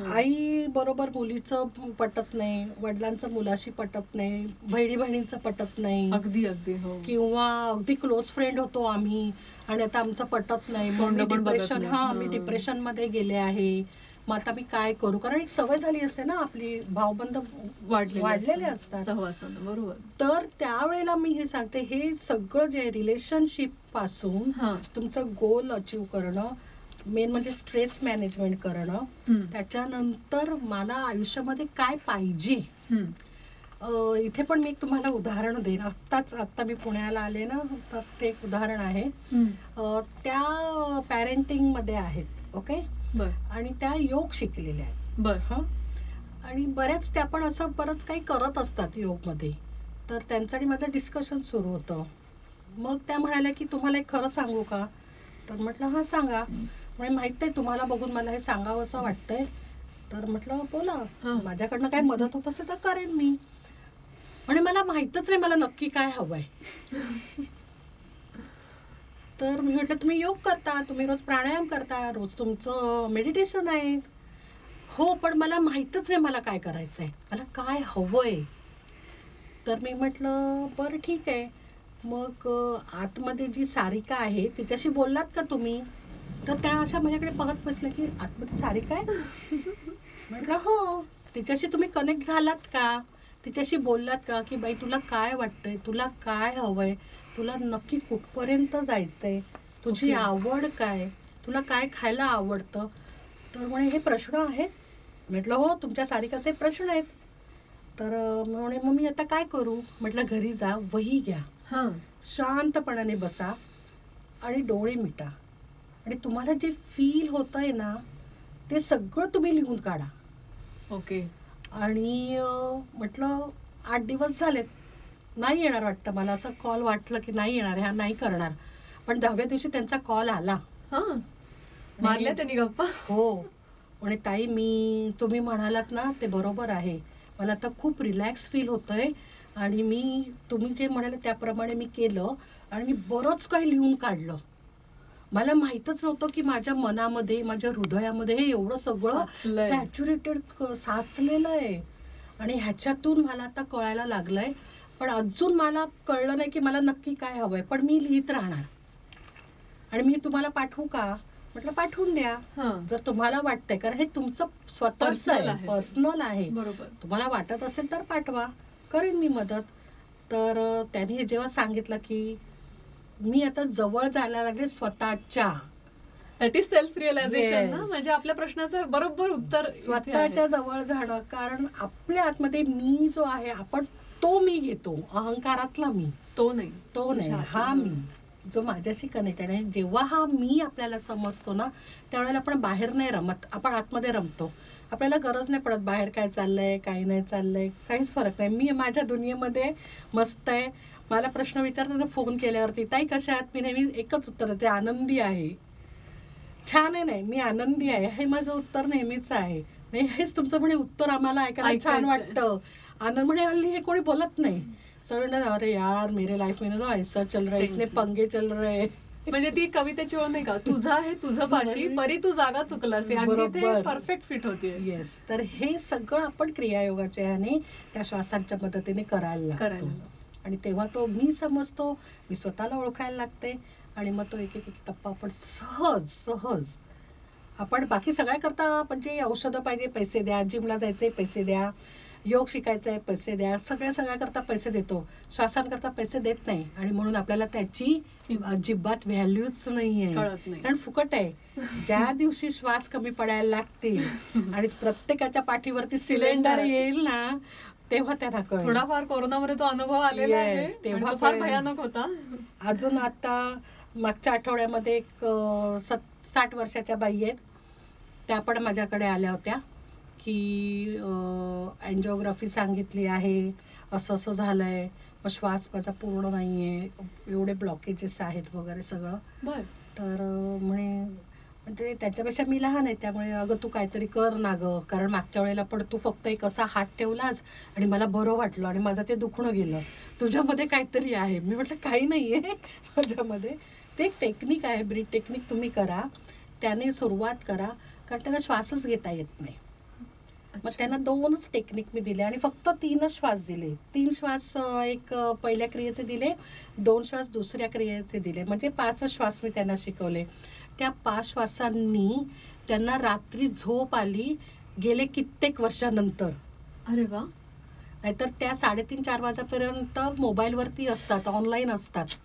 आई बरोबर मुलीचं पटत नाही, वडिलांचं मुलाशी पटत नाही, बहिणीचं पटत नाही, अगदी अगदी किंवा अगदी क्लोज फ्रेंड होतो आम्ही आणि आता आमचं पटत नाही, मी डिप्रेशन मध्ये गेले आहे, मग आता मी काय करू. कारण एक सवय झाली असते ना, आपली भावबंध वाढलेले असतात. बरोबर. तर त्यावेळेला मी हे सांगते, हे सगळं जे रिलेशनशिप पासून तुमचं गोल अचीव करणं, मेन म्हणजे स्ट्रेस मॅनेजमेंट करणं, त्याच्यानंतर मला आयुष्यामध्ये काय पाहिजे. इथे पण मी तुम्हाला उदाहरण देईन. आत्ता मी पुण्याला आले ना, तर ते एक उदाहरण आहे. त्या पॅरेंटिंग मध्ये आहेत, ओके, आणि त्या योग शिकलेल्या आहेत. आणि बऱ्याच त्या पण असं बरंच काही करत असतात योग मध्ये. तर त्यांचं आणि माझं डिस्कशन सुरू होतं. मग त्या म्हणाल्या की तुम्हाला एक खरं सांगू का. तर म्हटलं हा सांगा. म्हणजे माहित आहे तुम्हाला बघून मला हे सांगावं असं वाटतंय, तर म्हटलं बोला, हा. माझ्याकडनं काय मदत होत असेल तर करेन मी. म्हणे मला माहीतच नाही मला नक्की काय हवंय. तर मी म्हटलं तुम्ही योग करता, तुम्ही रोज प्राणायाम करता, रोज तुमचं मेडिटेशन आहे. हो, पण मला माहीतच नाही मला काय करायचं आहे, मला काय हवंय. तर मी म्हटलं बरं ठीक आहे, मग आतमध्ये जी सारिका आहे तिच्याशी बोललात का तुम्ही? तर त्या अशा माझ्याकडे पाहत बसल्या की आतमध्ये सारिका आहे. म्हटलं हो. तिच्याशी तुम्ही कनेक्ट झालात का? तिच्याशी बोललात का की बाई तुला काय वाटतंय, तुला काय हवंय, तुला नक्की कुठपर्यंत जायचंय, तुझी Okay. आवड काय, तुला काय खायला आवडतं? तर म्हणे हे प्रश्न आहेत. म्हटलं हो, तुमच्या सारिकाचे प्रश्न आहेत. तर म्हणे मग मी आता काय करू? म्हटलं घरी जा, वही घ्या, हा. शांतपणाने बसा आणि डोळे मिटा आणि तुम्हाला जे फील होतंय ना ते सगळं तुम्ही लिहून काढा. ओके. आणि म्हटलं 8 दिवस झालेत, नाही येणार वाटतं मला, असं कॉल वाटलं की नाही येणार, ह्या नाही करणार. पण 10व्या दिवशी त्यांचा कॉल आला. हा. मारल्या त्यांनी गप्पा. हो, म्हणे ताई तुम्ही म्हणालात ना ते बरोबर आहे, मला आता खूप रिलॅक्स फील होतंय आणि तुम्ही जे म्हणाले त्याप्रमाणे मी केलं आणि मी बरंच काही लिहून काढलं. मला माहीतच नव्हतं की माझ्या मनामध्ये, माझ्या हृदयामध्ये हे एवढं सगळं साचलंय. सॅच्युरेटेड साचलेलं आहे आणि ह्याच्यातून मला आता कळायला लागलंय. पण अजून मला कळलं नाही की मला नक्की काय हवंय, पण मी लिहित राहणार. आणि मी तुम्हाला पाठवू का? म्हटलं पाठवून द्या हा. जर तुम्हाला वाटतंय, कारण हे तुमचं स्वतःच Personal आहे, आहे. पर्सनल आहे. बरोबर. तुम्हाला वाटत असेल तर पाठवा, करेन मी मदत. तर त्यांनी जेव्हा सांगितलं की मी आता जवळ जायला लागले स्वतःच्या, दॅट इज सेल्फ रिअलायझेशन ना, Yes. म्हणजे आपल्या प्रश्नाचं बरोबर उत्तर इथे आहे. स्वतःच्या जवळ जाणं. कारण आपल्या आतमध्ये मी जो आहे, आपण तो मी घेतो, अहंकारातला मी तो नाही, तो नाही, हा मी जो माझ्याशी कनेक्टेड आहे. जेव्हा हा मी आपल्याला समजतो ना त्यावेळेला आपण बाहेर नाही रमत, आपण आतमध्ये रमतो. आपल्याला गरज नाही पडत बाहेर काय चाललंय काय नाही चाललंय, काहीच फरक नाही. मी माझ्या दुनियेमध्ये मस्त आहे. मला प्रश्न विचारतात फोन केल्यावरती, ताई कशा आहात, मी नेहमी एकच उत्तर देते, आनंदी आहे. छान आहे नाही, मी आनंदी आहे, हे माझं उत्तर नेहमीच आहे. म्हणजे हेच तुमचं म्हणे उत्तर आम्हाला ऐकायला छान वाटतं. आनंद म्हणे हल्ली हे कोणी बोलत नाही. सर अरे यार मेरे लाइफ में ना ऐसा चल रहा है, इतने पंगे चल रहे हैं. म्हणजे ती कवितेची ओळ नाही का, तुझा आहे तुझं पाशी परी तू जागा चुकलास, अगदी ते बरोबर. परफेक्ट फिट होतीये. येस. तर हे सगळं आपण क्रियायोगाच्या ह्याने त्या श्वासांच्या मदतीने करायला लागतो. आणि तेव्हा तो मी समजतो, मी स्वतःला ओळखायला लागते आणि मग तो एक एक टप्पा आपण सहज सहज आपण बाकी सगळ्या करता. म्हणजे औषधं पाहिजे पैसे द्या, जिमला जायचे पैसे द्या, योग शिकायचा आहे पैसे द्या, सगळ्या करता पैसे देतो, श्वासांकरता पैसे देत नाही. आणि म्हणून आपल्याला त्याची अजिबात व्हॅल्यूच नाहीये, कारण फुकट आहे. ज्या दिवशी श्वास कमी पडायला लागतील आणि प्रत्येकाच्या पाठीवरती सिलेंडर येईल ना तेव्हा त्यांना कळेल. थोडाफार कोरोनामध्ये तो अनुभव आलेला आहे, तेव्हा फार भयानक होता. अजून आता मागच्या आठवड्यामध्ये एक 60 वर्षाच्या बाई आहेत, त्या पण माझ्याकडे आल्या होत्या की अँजिओग्राफी सांगितली आहे, असं असं झालंय, मग श्वास माझा पूर्ण नाहीये, एवढे ब्लॉकेजेस आहेत वगैरे सगळं. तर म्हणजे त्याच्यापेक्षा मी लहान आहे, त्यामुळे अगं तू काहीतरी कर ना गं, कारण मागच्या वेळेला पण तू फक्त एक असा हात ठेवलास आणि मला बरं वाटलं आणि माझं ते दुखणं गेलं, तुझ्यामध्ये काहीतरी आहे. मी म्हटलं काही नाही आहे माझ्यामध्ये, ते एक टेक्निक आहे, ब्रीथ टेक्निक, तुम्ही करा, त्याने सुरुवात करा, कारण त्यांना श्वासच घेता येत नाही. मग त्यांना 2च टेक्निक मी दिले आणि फक्त 3च श्वास दिले. 3 श्वास एक पहिल्या क्रियेचे दिले, 2 श्वास दुसऱ्या क्रियेचे दिले, म्हणजे 5 श्वास मी त्यांना शिकवले. त्या 5 श्वासांनी त्यांना रात्री झोप आली गेले कित्येक वर्षानंतर. अरे वा. नाहीतर त्या 3:30-4 वाजेपर्यंत मोबाईलवरती असतात, ऑनलाईन असतात.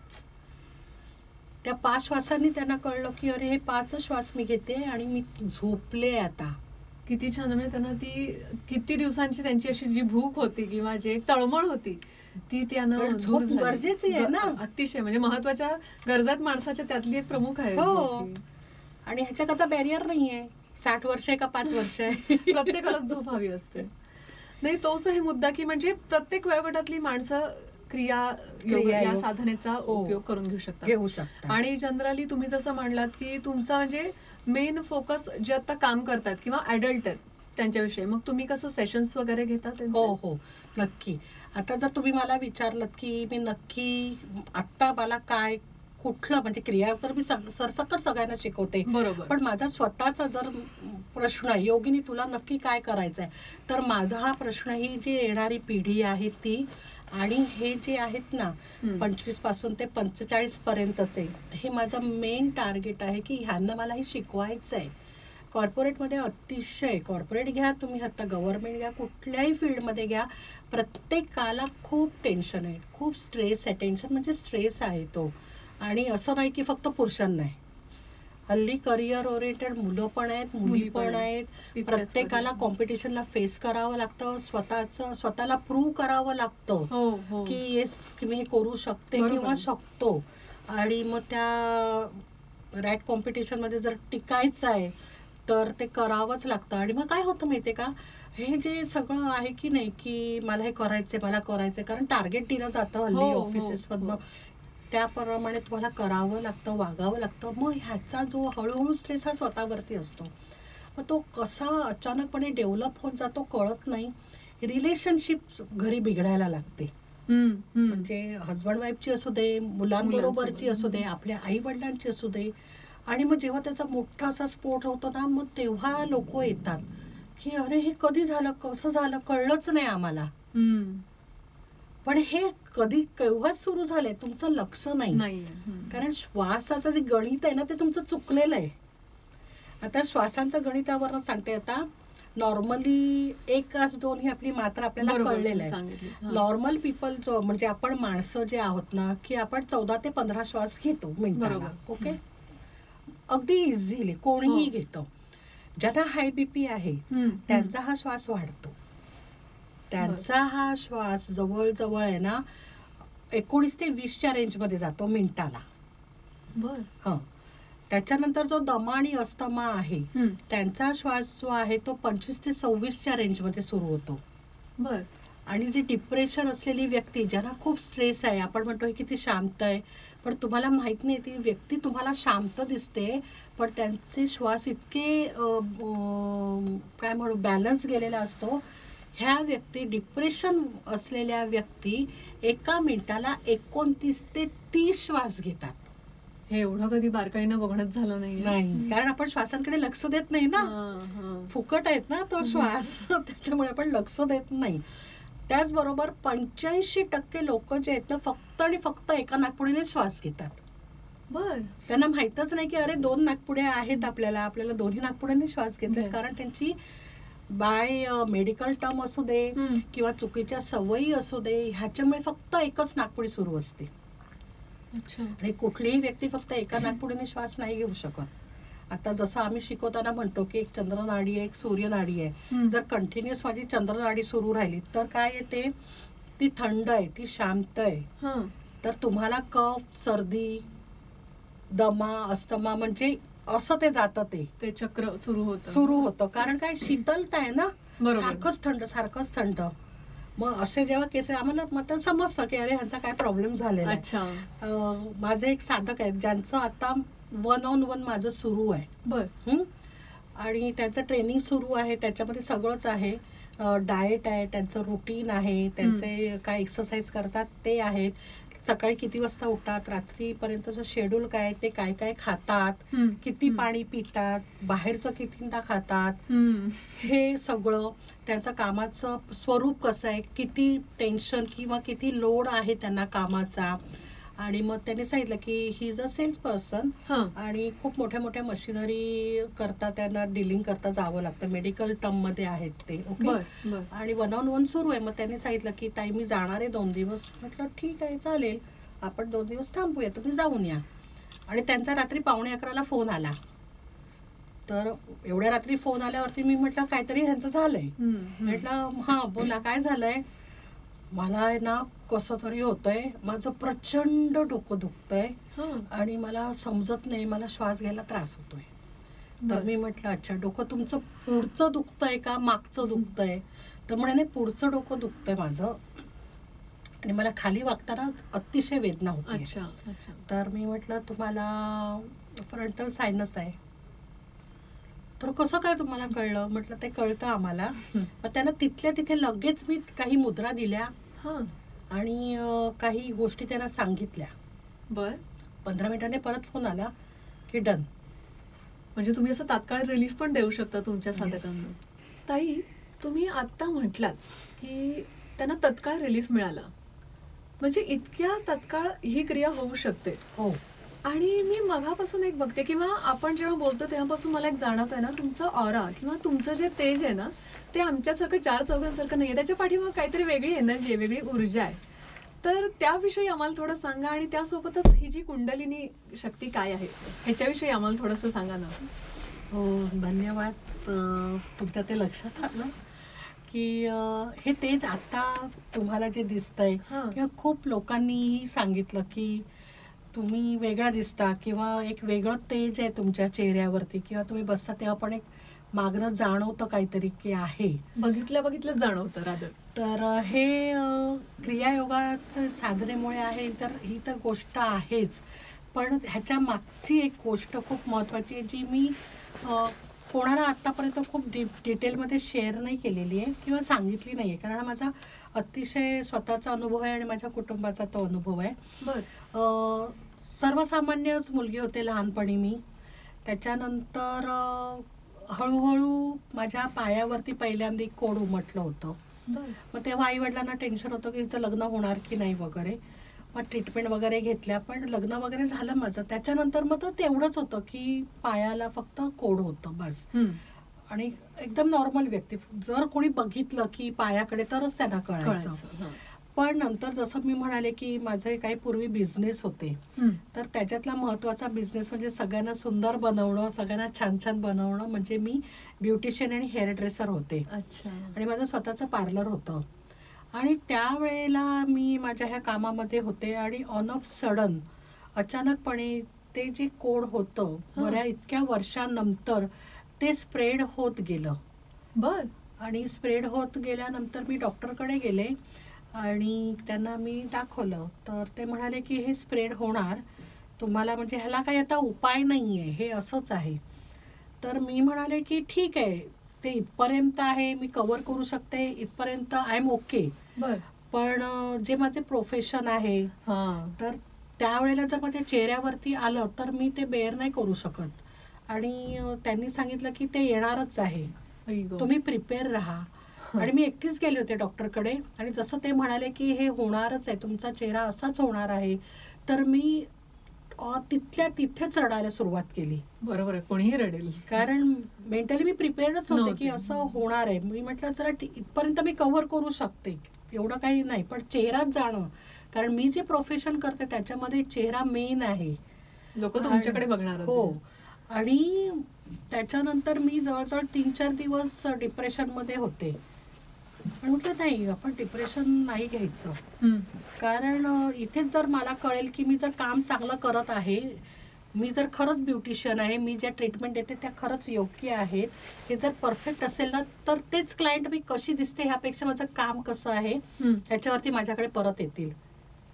त्या 5 श्वासांनी त्यांना कळलं की अरे हे 5 श्वास मी घेते आणि मी झोपले आता. किती छान. म्हणजे त्यांना ती किती दिवसांची त्यांची अशी जी भूक होती किंवा जे तळमळ होती ती त्यांना झोप गरजेची आहे ना, अतिशय म्हणजे महत्वाच्या गरजात माणसाच्या त्यातली एक प्रमुख आहे. हो. आणि ह्याच्याकरता बॅरियर नाहीये 60 वर्ष आहे का 5 वर्ष आहे, प्रत्येकाला झोप हवी असते. नाही, तोच हे मुद्दा की म्हणजे प्रत्येक वयोगटातली माणसं क्रिया या साधनेचा उपयोग करून घेऊ शकतात. आणि जनरली तुम्ही जसं म्हणलात की तुमचा म्हणजे मेन फोकस जे आता काम करतात किंवा ऍडल्ट आहेत त्यांच्याविषयी. मग तुम्ही कसं सेशन्स वगैरे घेता त्यांचे? हो हो नक्की. आता जर तुम्ही मला विचारलं की मी नक्की आत्ता मला काय कुठलं म्हणजे क्रिया, तर मी सरसकट सगळ्यांना शिकवते. बरोबर. पण माझा स्वतःचा जर प्रश्न आहे, योगिनी तुला नक्की काय करायचं आहे, तर माझा हा प्रश्न ही जी येणारी पिढी आहे ती आणि हे जे आहेत ना 25 पासून ते 45 पर्यंतचे, हे माझं मेन टार्गेट आहे की ह्यांना मला हे शिकवायचं आहे. कॉर्पोरेटमध्ये अतिशय, कॉर्पोरेट घ्या तुम्ही, आता गव्हर्नमेंट घ्या, कुठल्याही फील्डमध्ये घ्या, प्रत्येकाला खूप टेन्शन आहे, खूप स्ट्रेस आहे. टेन्शन म्हणजे स्ट्रेस आहे तो. आणि असं नाही की फक्त पुरुषांना आहे, हल्ली करिअर ओरिएंटेड मुलं पण आहेत, मुली पण आहेत. प्रत्येकाला कॉम्पिटिशनला फेस करावं लागतं, स्वतःला प्रूव्ह करावं लागतं की येस मी हे करू शकते किंवा शकतो. आणि मग त्या रॅट कॉम्पिटिशनमध्ये जर टिकायचं आहे तर ते करावंच लागतं. आणि मग काय होतं माहिती आहे का, हे जे सगळं आहे की नाही की मला हे करायचंय, मला करायचंय, कारण टार्गेट दिलं जातं हल्ली ऑफिसेसमधनं, त्याप्रमाणे तुम्हाला करावं लागतं, वागावं लागतं. मग ह्याचा जो हळूहळू स्ट्रेस हा स्वतःवरती असतो, मग तो कसा अचानकपणे डेव्हलप होत जातो कळत नाही. रिलेशनशिप घरी बिघडायला लागते, म्हणजे हजबंड वाईफची असू दे, मुलांबरोबरची असू दे, आपल्या आई वडिलांची असू दे. आणि मग जेव्हा त्याचा मोठा असा स्फोट होतो ना, मग तेव्हा लोक येतात की अरे हे कधी झालं, कसं झालं, कळलंच नाही आम्हाला. पण हे कधी केव्हाच सुरू झालंय तुमचं लक्ष नाही, कारण श्वासाचं जे गणित आहे ना ते तुमचं चुकलेलं आहे. आता श्वासांचं गणितावर सांगते. आता नॉर्मली 1 आस 2 ही आपली मात्रा आपल्याला कळलेलं आहे. नॉर्मल पीपल म्हणजे आपण माणसं जे आहोत ना, की आपण 14 ते 15 श्वास घेतो मिनिटाला. ओके, अगदी इझिली कोणीही घेतं. ज्यांना हाय बीपी आहे त्यांचा हा श्वास वाढतो, त्यांचा हा श्वास जवळजवळ आहे ना 19 ते 20च्या रेंजमध्ये जातो मिनिटाला. हा, त्याच्यानंतर जो दमा आणि अस्थमा आहे त्यांचा श्वास जो आहे तो 25 ते 26च्या रेंजमध्ये सुरू होतो. आणि जी डिप्रेशन असलेली व्यक्ती, ज्यांना खूप स्ट्रेस आहे, आपण म्हणतो की ती शांत आहे, पण तुम्हाला माहित नाही ती व्यक्ती तुम्हाला शांत दिसते, पण त्यांचे श्वास इतके काय म्हणू बॅलन्स गेलेला असतो. ह्या व्यक्ती, डिप्रेशन असलेल्या व्यक्ती एका मिनिटाला 29 ते 30 श्वास घेतात. हे एवढं कधी बारकाईनं बघणंच झालं नाही, कारण आपण श्वासांकडे लक्ष देत नाही ना, फुकट आहेत ना तो श्वास, त्याच्यामुळे आपण लक्ष देत नाही. त्याचबरोबर 85% लोक जे आहेत ना फक्त आणि फक्त एका नाकपुडीने श्वास घेतात. त्यांना माहितच नाही की अरे 2 नाकपुड्या आहेत, आपल्याला दोन्ही नाकपुड्यांनी श्वास घ्यायचे, कारण त्यांची बाय मेडिकल टर्म असू दे किंवा चुकीच्या सवयी असू दे, ह्याच्यामुळे फक्त एकच नाकपुडी सुरू असते. आणि कुठलीही व्यक्ती फक्त एका नाकपुडीने श्वास नाही घेऊ शकत. आता जसं आम्ही शिकवताना म्हणतो की एक चंद्रनाडी आहे, एक सूर्यनाडी आहे. जर कंटिन्युअस माझी चंद्रनाडी सुरू राहिली तर काय येते, ती थंड आहे, ती शांत आहे. तर तुम्हाला कफ, सर्दी, दमा, अस्थमा म्हणजे असं ते जातं, ते चक्र सुरू होतं. कारण काय, शीतलता आहे ना, सारखंच थंड. मग असे जेव्हा केस आम्हाला मग समजतं की अरे ह्यांचा काय प्रॉब्लेम झालेला आहे. माझे एक साधक आहेत ज्यांचं आता 1-on-1 माझं सुरू आहे, आणि त्यांचं ट्रेनिंग सुरू आहे, त्याच्यामध्ये सगळंच आहे. डाएट आहे, त्यांचं रुटीन आहे, त्यांचे काय एक्सरसाइज करतात ते आहेत, सकाळी किती वाजता उठतात, रात्रीपर्यंतचं शेड्यूल काय, ते काय काय खातात, किती पाणी पितात, बाहेरचं कितीदा खातात, हे सगळं. त्यांचं कामाचं स्वरूप कसं आहे, किती टेन्शन किंवा किती लोड आहे त्यांना कामाचा. आणि मग त्यांनी सांगितलं की he is a sales person, आणि खूप मोठ्या मोठ्या मशिनरी करता त्यांना डीलिंग करता जावं लागतं, मेडिकल टर्म मध्ये आहेत ते. ओके, आणि 1-on-1 सुरू आहे. मग त्यांनी सांगितलं की ताई मी जाणार आहे 2 दिवस. म्हटलं ठीक आहे, चालेल, आपण 2 दिवस थांबूया, तुम्ही जाऊन या. आणि त्यांचा रात्री 11:15 फोन आला. तर एवढ्या रात्री फोन आल्यावरती मी म्हटलं काहीतरी ह्यांचं झालंय. म्हटलं हा बोला, काय झालंय. मला आहे ना कसं तरी होतंय, माझं प्रचंड डोकं दुखतंय आणि मला समजत नाही, मला श्वास घ्यायला त्रास होतोय. तर मी म्हटलं अच्छा, डोकं तुमचं पुढचं दुखतंय का मागचं दुखतंय. तर म्हणे नाही, पुढचं डोकं दुखतंय माझं, आणि मला खाली वागताना अतिशय वेदना होती. तर मी म्हटलं तुम्हाला फ्रंटल सायनस आहे. तर कसं काय तुम्हाला कळलं? म्हटलं ते कळतं आम्हाला. मग त्यांना तिथल्या तिथे लगेच मी काही मुद्रा दिल्या आणि काही गोष्टी त्यांना सांगितल्या. बर. 15 मिनिटांनी परत फोन आला की डन. म्हणजे तुम्ही असं तात्काळ रिलीफ पण देऊ शकता तुमच्या साधकांना. ताई, तुम्ही आता म्हटलात की त्यांना तत्काळ रिलीफ मिळाला, म्हणजे इतक्या तत्काळ ही क्रिया होऊ शकते. हो. आणि मी मगापासून एक बघते किंवा आपण जेव्हा बोलतो तेव्हापासून मला एक जाणवत आहे ना, तुमचं ऑरा किंवा तुमचं जे तेज आहे ना, ते आमच्यासारखं 4 चौघांसारखं नाहीये. त्याच्या पाठीमागे काहीतरी वेगळी एनर्जी आहे, वेगळी ऊर्जा आहे. तर त्याविषयी आम्हाला थोडं सांगा आणि त्यासोबतच ही जी कुंडलिनी शक्ती काय आहे ह्याच्याविषयी आम्हाला थोडंसं सांगा ना. हो, धन्यवाद. तुमच्या ते लक्षात आलं की हे तेज आता तुम्हाला जे दिसतंय किंवा खूप लोकांनी सांगितलं की तुम्ही वेगळा दिसता किंवा एक वेगळं तेज आहे तुमच्या चेहऱ्यावरती किंवा तुम्ही बसता तेव्हा पण एक मागणं जाणवतं काहीतरी की आहे. बघितलं जाणवतं रादर. तर हे क्रियायोगाचं साधनेमुळे आहे. ही तर गोष्ट आहेच, पण ह्याच्या मागची एक गोष्ट खूप महत्त्वाची आहे जी मी कोणाला आत्तापर्यंत खूप डिटेलमध्ये शेअर नाही केलेली आहे किंवा सांगितली नाही आहे, कारण हा माझा अतिशय स्वतःचा अनुभव आहे आणि माझ्या कुटुंबाचा तो अनुभव आहे. सर्वसामान्यच मुलगी होते लहानपणी मी. त्याच्यानंतर हळूहळू माझ्या पायावरती पहिल्यांदा कोड उमटलं होतं. मग तेव्हा आईवडिलांना टेन्शन होतं की हिचं लग्न होणार की नाही वगैरे. मग ट्रीटमेंट वगैरे घेतल्या, पण लग्न वगैरे झालं माझं. त्याच्यानंतर मग तेवढंच होतं की पायाला फक्त कोड होतं बस. आणि एकदम नॉर्मल व्यक्ती, जर कोणी बघितलं की पायाकडे तरच त्यांना कळायचं. पण नंतर जसं मी म्हणाले की माझे काही पूर्वी बिझनेस होते, तर त्याच्यातला महत्त्वाचा बिझनेस म्हणजे सगळ्यांना सुंदर बनवणं, सगळ्यांना छान छान बनवणं. म्हणजे मी ब्युटिशियन आणि हेअर ड्रेसर होते आणि माझं स्वतःचं पार्लर होतं. आणि त्यावेळेला मी माझ्या ह्या कामामध्ये होते आणि ऑन ऑफ सडन अचानकपणे ते जे कोड होतं बऱ्या इतक्या वर्षांनंतर ते स्प्रेड होत गेलं. आणि स्प्रेड होत गेल्यानंतर मी डॉक्टरकडे गेले आणि त्यांना मी दाखवलं. तर ते म्हणाले की हे स्प्रेड होणार तुम्हाला, म्हणजे ह्याला काही आता उपाय नाही आहे, हे असंच आहे. तर मी म्हणाले की ठीक आहे, ते इथपर्यंत आहे, मी कव्हर करू शकते, इथपर्यंत आय एम ओके. पण जे माझे प्रोफेशन आहे तर त्यावेळेला जर माझ्या चेहऱ्यावरती आलं तर मी ते बेअर नाही करू शकत. आणि त्यांनी सांगितलं की ते येणारच आहे, तुम्ही प्रिपेअर राहा. आणि मी एकटीच गेले होते डॉक्टरकडे आणि जसं ते म्हणाले की हे होणारच आहे, तुमचा चेहरा असाच होणार आहे, तर मी तिथल्या तिथेच रडायला सुरुवात केली. बरोबर आहे, कोणीही रडेल, कारण मेंटली मी प्रिपेअर्डच नव्हते की असं होणार आहे. मी म्हटलं चला इथपर्यंत मी कव्हर करू शकते, एवढं काही नाही, पण चेहराच जाणं, कारण मी जे प्रोफेशन करते त्याच्यामध्ये चेहरा मेन आहे, लोक तुमच्याकडे बघणार. हो. आणि त्याच्यानंतर मी जवळजवळ 3-4 दिवस डिप्रेशनमध्ये होते. पण म्हटलं नाही, आपण डिप्रेशन नाही घ्यायचं, कारण इथेच जर मला कळेल की मी जर काम चांगलं करत आहे, मी जर खरंच ब्युटिशियन आहे, मी ज्या ट्रीटमेंट देते त्या खरंच योग्य आहेत, हे जर परफेक्ट असेल ना, तर तेच क्लायंट मी कशी दिसते ह्यापेक्षा माझं काम कसं आहे ह्याच्यावरती माझ्याकडे परत येतील.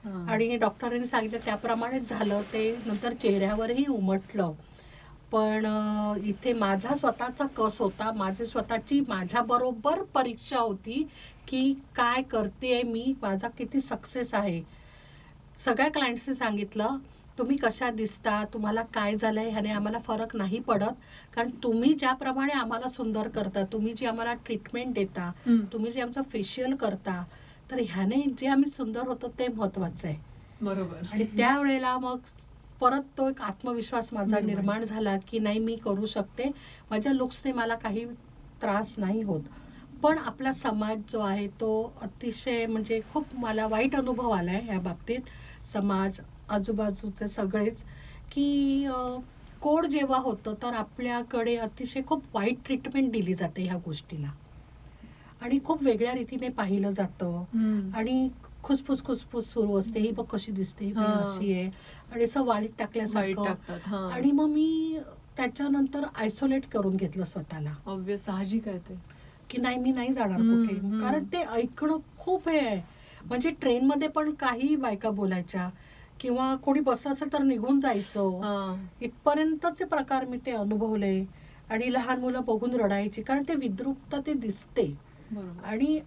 आणि डॉक्टरांनी सांगितलं त्याप्रमाणेच झालं. ते नंतर चेहऱ्यावरही उमटलं. पण इथे माझा स्वतःचा कस होता, माझी स्वतःची माझ्याबरोबर परीक्षा होती की काय करते मी, माझा किती सक्सेस आहे. सगळ्या क्लायंट्सने सांगितलं तुम्ही कशा दिसता, तुम्हाला काय झालं आहे, ह्याने आम्हाला फरक नाही पडत, कारण तुम्ही ज्याप्रमाणे आम्हाला सुंदर करता, तुम्ही जी आम्हाला ट्रीटमेंट देता, तुम्ही जे आमचं फेशियल करता, तर ह्याने जे आम्ही सुंदर होतो ते महत्त्वाचं आहे. बरोबर. आणि त्यावेळेला मग परत तो एक आत्मविश्वास माझा निर्माण झाला की नाही, मी करू शकते, माझ्या लुक्सने मला काही त्रास नाही होत. पण आपला समाज जो आहे तो अतिशय, म्हणजे खूप मला वाईट अनुभव आला आहे या बाबतीत. समाज, आजूबाजूचे सगळेच, की कोड जेव्हा होतं तर आपल्याकडे अतिशय खूप वाईट ट्रीटमेंट दिली जाते ह्या गोष्टीला आणि खूप वेगळ्या रीतीने पाहिलं जातं आणि खुसफुस सुरू असते, ही बघ कशी दिसते, ही अशी आहे, आणि असं वाळीत टाकल्यासारखं. आणि मग मी त्याच्यानंतर आयसोलेट करून घेतलं स्वतःला. ऑब्वियस, साहजिक आहे ते, की नाही मी नाही जाणार कुठे, कारण ते ऐकणं खूप हे आहे. म्हणजे ट्रेनमध्ये पण काही बायका बोलायच्या किंवा कोणी बसलं असेल तर निघून जायचं, इथपर्यंतचे प्रकार मी ते अनुभवले. आणि लहान मुलं बघून रडायची, कारण ते विद्रुपता ते दिसते. बरोबर. आणि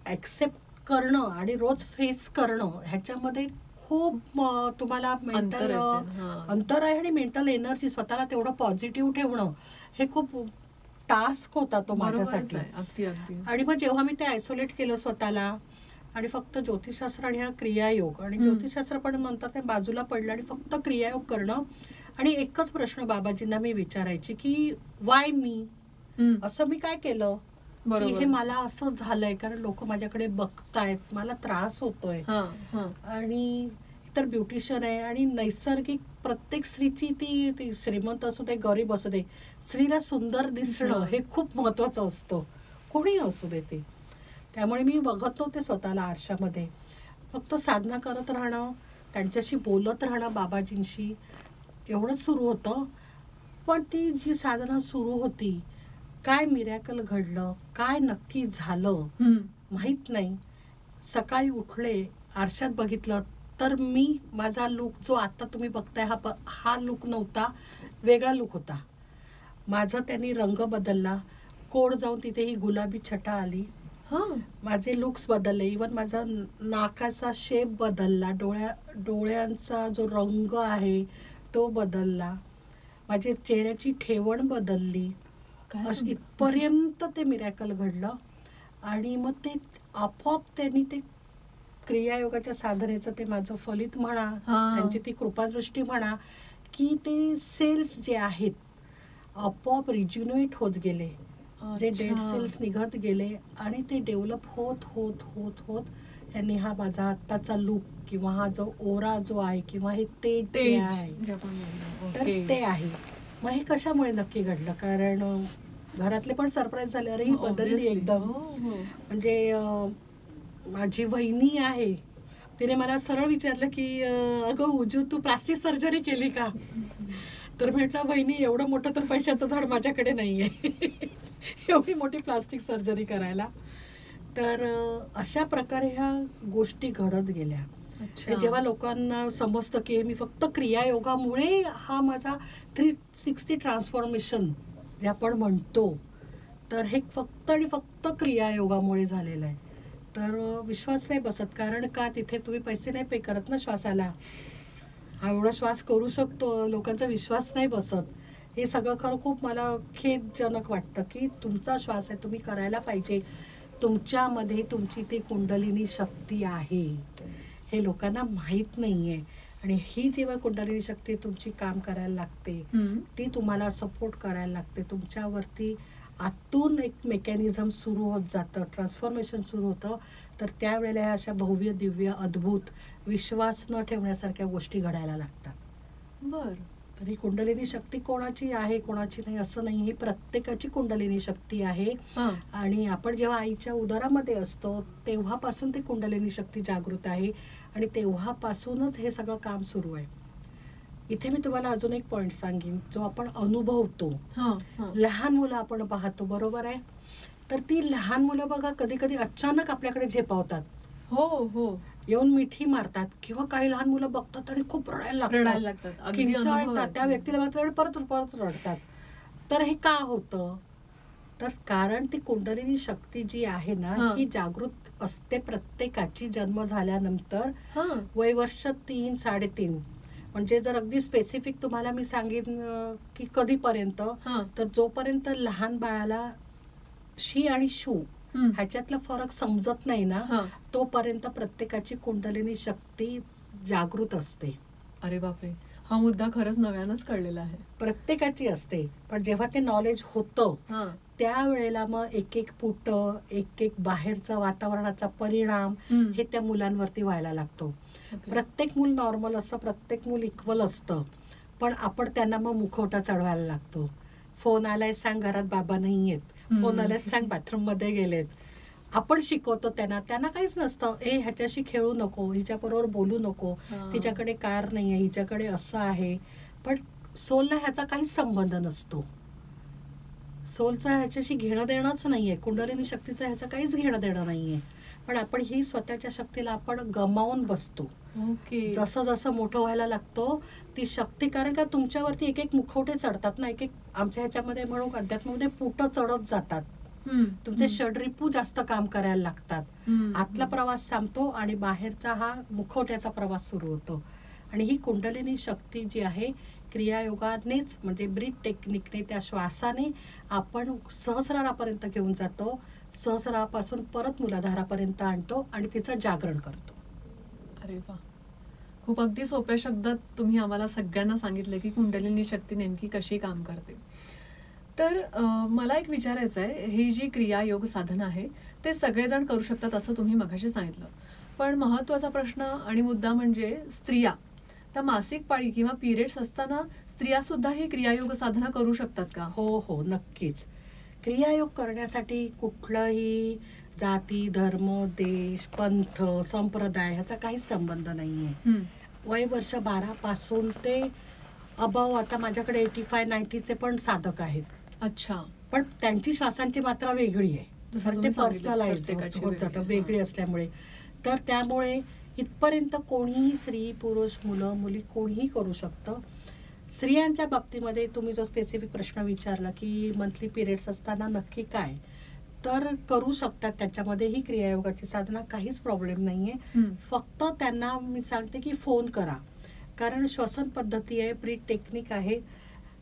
ॲक्सेप्ट करणं आणि रोज फेस करणं ह्याच्यामध्ये खूप तुम्हाला मेंटल अंतर आहे. आणि मेंटल एनर्जी, स्वतःला तेवढं पॉझिटिव्ह ठेवणं हे खूप टास्क होता तो माझ्यासाठी. अगदी अगदी. आणि मग जेव्हा मी ते आयसोलेट केलं स्वतःला आणि फक्त ज्योतिषशास्त्र आणि हा क्रियायोग, आणि ज्योतिषशास्त्र पण नंतर ते बाजूला पडलं आणि फक्त क्रियायोग करणं. आणि एकच प्रश्न बाबाजींना मी विचारायची की वाय मी, असं मी काय केलं की हे मला असं झालंय, कारण लोक माझ्याकडे बघतायत, मला त्रास होतोय. आणि तर ब्युटिशियन आहे आणि नैसर्गिक प्रत्येक स्त्रीची ती श्रीमंत असू दे गरीब असू दे, स्त्रीला सुंदर दिसणं हे खूप महत्वाचं असतं, कोणी असू दे ते. त्यामुळे मी बघत नव्हते स्वतःला आरशामध्ये, फक्त साधना करत राहणं, त्यांच्याशी बोलत राहणं बाबाजींशी, एवढंच सुरू होतं. पण ती जी साधना सुरू होती, काय मिरॅकल घडलं, काय नक्की झालं माहीत नाही. सकाळी उठले, आरशात बघितलं तर मी माझा लुक जो आता तुम्ही बघताय हा लुक नव्हता, वेगळा लुक होता माझा. त्यांनी रंग बदलला, कोड जाऊन तिथे ही गुलाबी छटा आली, माझे लुक्स बदलले, इवन माझा नाकाचा शेप बदलला, डोळ्यांचा जो रंग आहे तो बदलला, माझी चेहऱ्याची ठेवण बदलली. इथपर्यंत ते मिरॅकल घडलं. आणि मग ते आपोआप त्यांनी ते क्रियायोगाच्या साधनेचं ते माझं फलित म्हणा, त्यांची ती कृपादृष्टी म्हणा, की ते सेल्स जे आहेत आपोआप रिज्युनेट होत गेले, जे डेड सेल्स निघत गेले आणि ते डेव्हलप होत होत होत होत यांनी हा माझा आत्ताचा लुक किंवा हा जो ओरा जो आहे किंवा हे तेज जे आहे तर ते आहे. मग हे कशामुळे नक्की घडलं, कारण घरातले पण सरप्राईज झाले, अरे ही बदलली एकदम. म्हणजे माझी वहिनी आहे, तिने मला सरळ विचारलं की अगं उजू तू प्लास्टिक सर्जरी केली का. तर म्हटलं वहिनी एवढं मोठं तर पैशाचं झाड माझ्याकडे नाहीये एवढी मोठी प्लास्टिक सर्जरी करायला. तर अशा प्रकारे ह्या गोष्टी घडत गेल्या. जेव्हा लोकांना समजतं की मी फक्त क्रियायोगामुळे हा माझा 360 ट्रान्सफॉर्मेशन जे आपण म्हणतो, तर हे फक्त आणि फक्त क्रियायोगामुळे झालेलं आहे. तर विश्वास नाही बसत, कारण का तिथे तुम्ही पैसे नाही पे करत ना श्वासाला. हा एवढा श्वास करू शकतो, लोकांचा विश्वास नाही बसत. हे सगळं खरं खूप मला खेदजनक वाटतं की तुमचा श्वास आहे, तुम्ही करायला पाहिजे. तुमच्यामध्ये तुमची ती कुंडलिनी शक्ती आहे, हे लोकांना माहीत नाही आहे. आणि ही जेव्हा कुंडलिनी शक्ती तुमची काम करायला लागते, ती तुम्हाला सपोर्ट करायला लागते, तुमच्यावरती आतून एक मेकॅनिझम सुरू होत जातं, ट्रान्सफॉर्मेशन सुरू होतं. तर त्यावेळेला ह्या अशा भव्य दिव्य अद्भुत विश्वास न ठेवण्यासारख्या गोष्टी घडायला लागतात. बरं. तर ही कुंडलिनी शक्ती कोणाची आहे कोणाची नाही असं नाही, ही प्रत्येकाची कुंडलिनी शक्ती आहे. आणि आपण जेव्हा आईच्या उदरामध्ये असतो तेव्हापासून ती कुंडलिनी शक्ती जागृत आहे आणि तेव्हापासूनच हे सगळं काम सुरू आहे. इथे मी तुम्हाला अजून एक पॉइंट सांगेन, जो आपण अनुभवतो. लहान मुलं आपण पाहतो, बरोबर आहे. तर ती लहान मुलं बघा कधी कधी अचानक आपल्याकडे झेपावतात, येऊन मिठी मारतात, किंवा काही लहान मुलं बघतात आणि खूप रडायला लागतात, किंचाळतात, त्या व्यक्तीला बघतात आणि परत परत रडतात. तर हे का होतं, तर कारण ती कुंडलिनी शक्ती जी आहे ना ही जागृत असते प्रत्येकाची जन्म झाल्यानंतर वय वर्ष 3-3.5. म्हणजे जर अगदी स्पेसिफिक तुम्हाला मी सांगेन की कधीपर्यंत, तर जोपर्यंत लहान बाळाला शी आणि शू ह्याच्यातला फरक समजत नाही ना, तोपर्यंत प्रत्येकाची कुंडलिनी शक्ती जागृत असते. अरे बापरे, हा मुद्दा खरंच नव्यानच कळलेला आहे. प्रत्येकाची असते, पण जेव्हा ते नॉलेज होतं त्यावेळेला मग एक एक पुट, एक एक बाहेरचा वातावरणाचा परिणाम हे त्या मुलांवरती व्हायला लागतो. प्रत्येक मूल नॉर्मल असतं, प्रत्येक मूल इक्वल असतं, पण आपण त्यांना मग मुखवटा चढवायला लागतो. फोन आलाय सांग घरात बाबा नाही आहेत, फोन आलाय सांग बाथरूम मध्ये गेलेत. आपण शिकवतो त्यांना, त्यांना काहीच नसतं. ह्याच्याशी खेळू नको, हिच्याबरोबर बोलू नको, तिच्याकडे कार नाहीये, हिच्याकडे असं आहे. पण सोलला ह्याचा काहीच संबंध नसतो. सोलचा ह्याच्याशी घेणं देणंच नाहीये, कुंडलिनी शक्तीचं ह्याचं काहीच घेणं देणं नाहीये. पण आपण ही स्वतःच्या शक्तीला आपण गमावून बसतो. ओके. जसं जसं मोठं व्हायला लागतो ती शक्ती, कारण का तुमच्यावरती एक एक मुखवटे चढतात ना, एक एक आमच्या ह्याच्यामध्ये म्हणू अध्यात्मामध्ये पुट चढत जातात. तुमचे षडरिपू जास्त काम करायला लागतात. आतला प्रवास थांबतो आणि बाहेरचा हा मुखवट्याचा प्रवास सुरू होतो. आणि ही कुंडलिनी शक्ती जी आहे क्रियायोगानेच म्हणजे ब्रीथ टेक्निकने त्या श्वासाने आपण सहस्रारापर्यंत घेऊन जातो. सहस्रापासून परत मूलाधारापर्यंत आणतो आणि तिचं जागरण करतो. अरे वा, खूप अगदी सोप्या शब्दात तुम्ही आम्हाला सगळ्यांना सांगितलं की कुंडलिनी शक्ती नेमकी कशी काम करते. तर मला एक विचारायचं आहे, ही जी क्रियायोग साधना आहे ते सगळेजण करू शकतात असं तुम्ही मगाशी सांगितलं, पण महत्त्वाचा प्रश्न आणि मुद्दा म्हणजे स्त्रिया, तर मासिक पाळी किंवा पिरियड्स असताना स्त्रिया सुद्धा ही क्रियायोग साधना करू शकतात का? हो हो, नक्कीच. क्रियायोग करण्यासाठी कुठलंही जाती, धर्म, देश, पंथ, संप्रदाय ह्याचा काहीच संबंध नाहीये. वय वर्ष 12 पासून ते अबाव आता माझ्याकडे 85-90चे पण साधक आहेत. अच्छा. पण त्यांची श्वासांची मात्रा वेगळी आहे, ते पर्सनलाइज होत जातं वेगळी असल्यामुळे. तर त्यामुळे इथपर्यंत कोणीही स्त्री, पुरुष, मुलं, मुली कोणीही करू शकतं. स्त्रियांच्या बाबतीमध्ये तुम्ही जो स्पेसिफिक प्रश्न विचारला की मंथली पिरियड्स असताना नक्की काय, तर करू शकतात. त्याच्यामध्ये ही क्रियायोगाची साधना काहीच प्रॉब्लेम नाहीये. फक्त त्यांना मी सांगते की फोन करा, कारण श्वसन पद्धती आहे, ब्रीथ टेक्निक आहे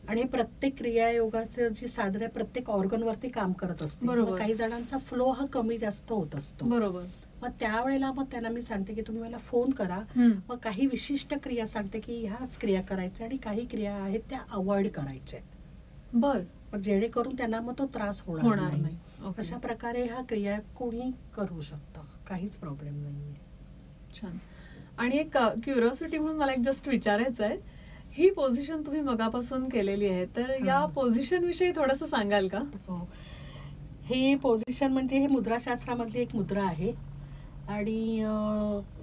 आणि प्रत्येक क्रियायोगाचं जी साधन आहे प्रत्येक ऑर्गनवरती काम करत असते. काही जणांचा फ्लो हा कमी जास्त होत असतो. बरोबर. मग त्यावेळेला मग त्यांना मी सांगते की तुम्ही मला फोन करा, मग काही विशिष्ट क्रिया सांगते की ह्याच क्रिया करायच्या आणि काही क्रिया आहेत त्या अवॉइड करायच्या. बर. मग जेणेकरून त्यांना मग तो त्रास होणार नाही. अशा प्रकारे हा क्रिया कोणी करू शकतं, काहीच प्रॉब्लेम नाहीये. छान. आणि एक क्युरिओसिटी म्हणून मला एक जस्ट विचारायचं आहे, ही पोझिशन तुम्ही मगापासून केलेली आहे, तर या पोझिशन विषयी थोडंसं सांगाल का? हो, हे पोझिशन म्हणजे हे मुद्राशास्त्रामधली एक मुद्रा आहे आणि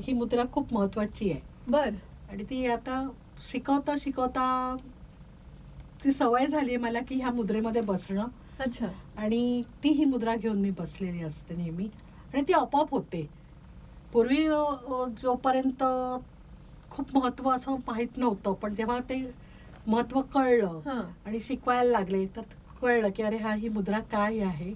ही मुद्रा खूप महत्वाची आहे. बर. आणि ती आता शिकवता शिकवता ती सवय झाली मला की ह्या मुद्रेमध्ये बसणं. अच्छा. आणि ती ही मुद्रा घेऊन मी बसलेली असते नेहमी आणि ती आपोआप होते. पूर्वी जोपर्यंत खूप महत्व असं माहित नव्हतं, पण जेव्हा ते महत्व कळलं आणि शिकवायला लागले तर कळलं की अरे हा ही मुद्रा काय आहे.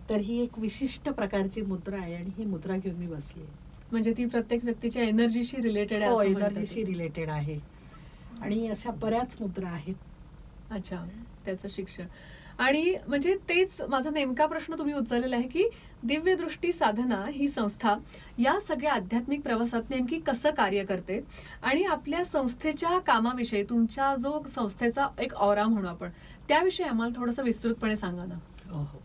तर ही एक विशिष्ट प्रकारची मुद्रा आहे आणि ही मुद्रा घेऊन मी बसली. म्हणजे ती प्रत्येक व्यक्तीच्या एनर्जीशी रिलेटेड आहे? हो, एनर्जीशी रिलेटेड आहे आणि अशा बऱ्याच मुद्रा आहेत. अच्छा, त्याचं शिक्षण. आणि म्हणजे तेच माझा नेमका प्रश्न तुम्ही उचललेला आहे की दिव्य दृष्टी साधना ही संस्था या सगळ्या आध्यात्मिक प्रवासात नेमकी कसं कार्य करते आणि आपल्या संस्थेच्या कामाविषयी, तुमच्या जो संस्थेचा एक ऑरा म्हणू आपण, त्याविषयी आम्हाला थोडंसं विस्तृतपणे सांगा ना. हो,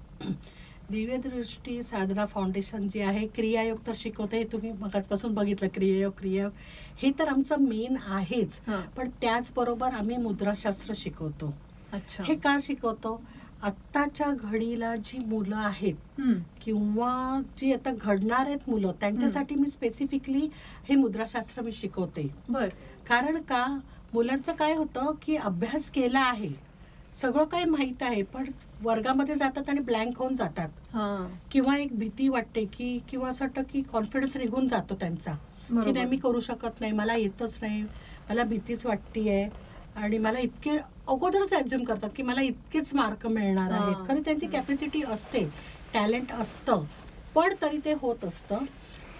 दिव्य दृष्टी साधना फाउंडेशन जी आहे, क्रियायोग तर शिकवते, तुम्ही मगाचपासून बघितलं क्रियायोग हे तर आमचं मेन आहेच, पण त्याचबरोबर आम्ही मुद्राशास्त्र शिकवतो. अच्छा. हे का शिकवतो? आत्ताच्या घडीला जी मुलं आहेत किंवा जी आता घडणार आहेत मुलं, त्यांच्यासाठी मी स्पेसिफिकली हे मुद्राशास्त्र मी शिकवते. बर. कारण का मुलांचं काय होतं की अभ्यास केला आहे, सगळं काही माहित आहे, पण वर्गामध्ये जातात आणि ब्लँक होऊन जातात किंवा एक भीती वाटते की किंवा असं वाटतं की कॉन्फिडन्स निघून जातो त्यांचा की नाही मी करू शकत नाही, मला येतच नाही, मला भीतीच वाटतेय आणि मला इतके अगोदरच ॲज्युम करतात की मला इतकेच मार्क मिळणार आहेत. खरं त्यांची कॅपॅसिटी असते, टॅलेंट असतं, पण तरी ते होत असतं.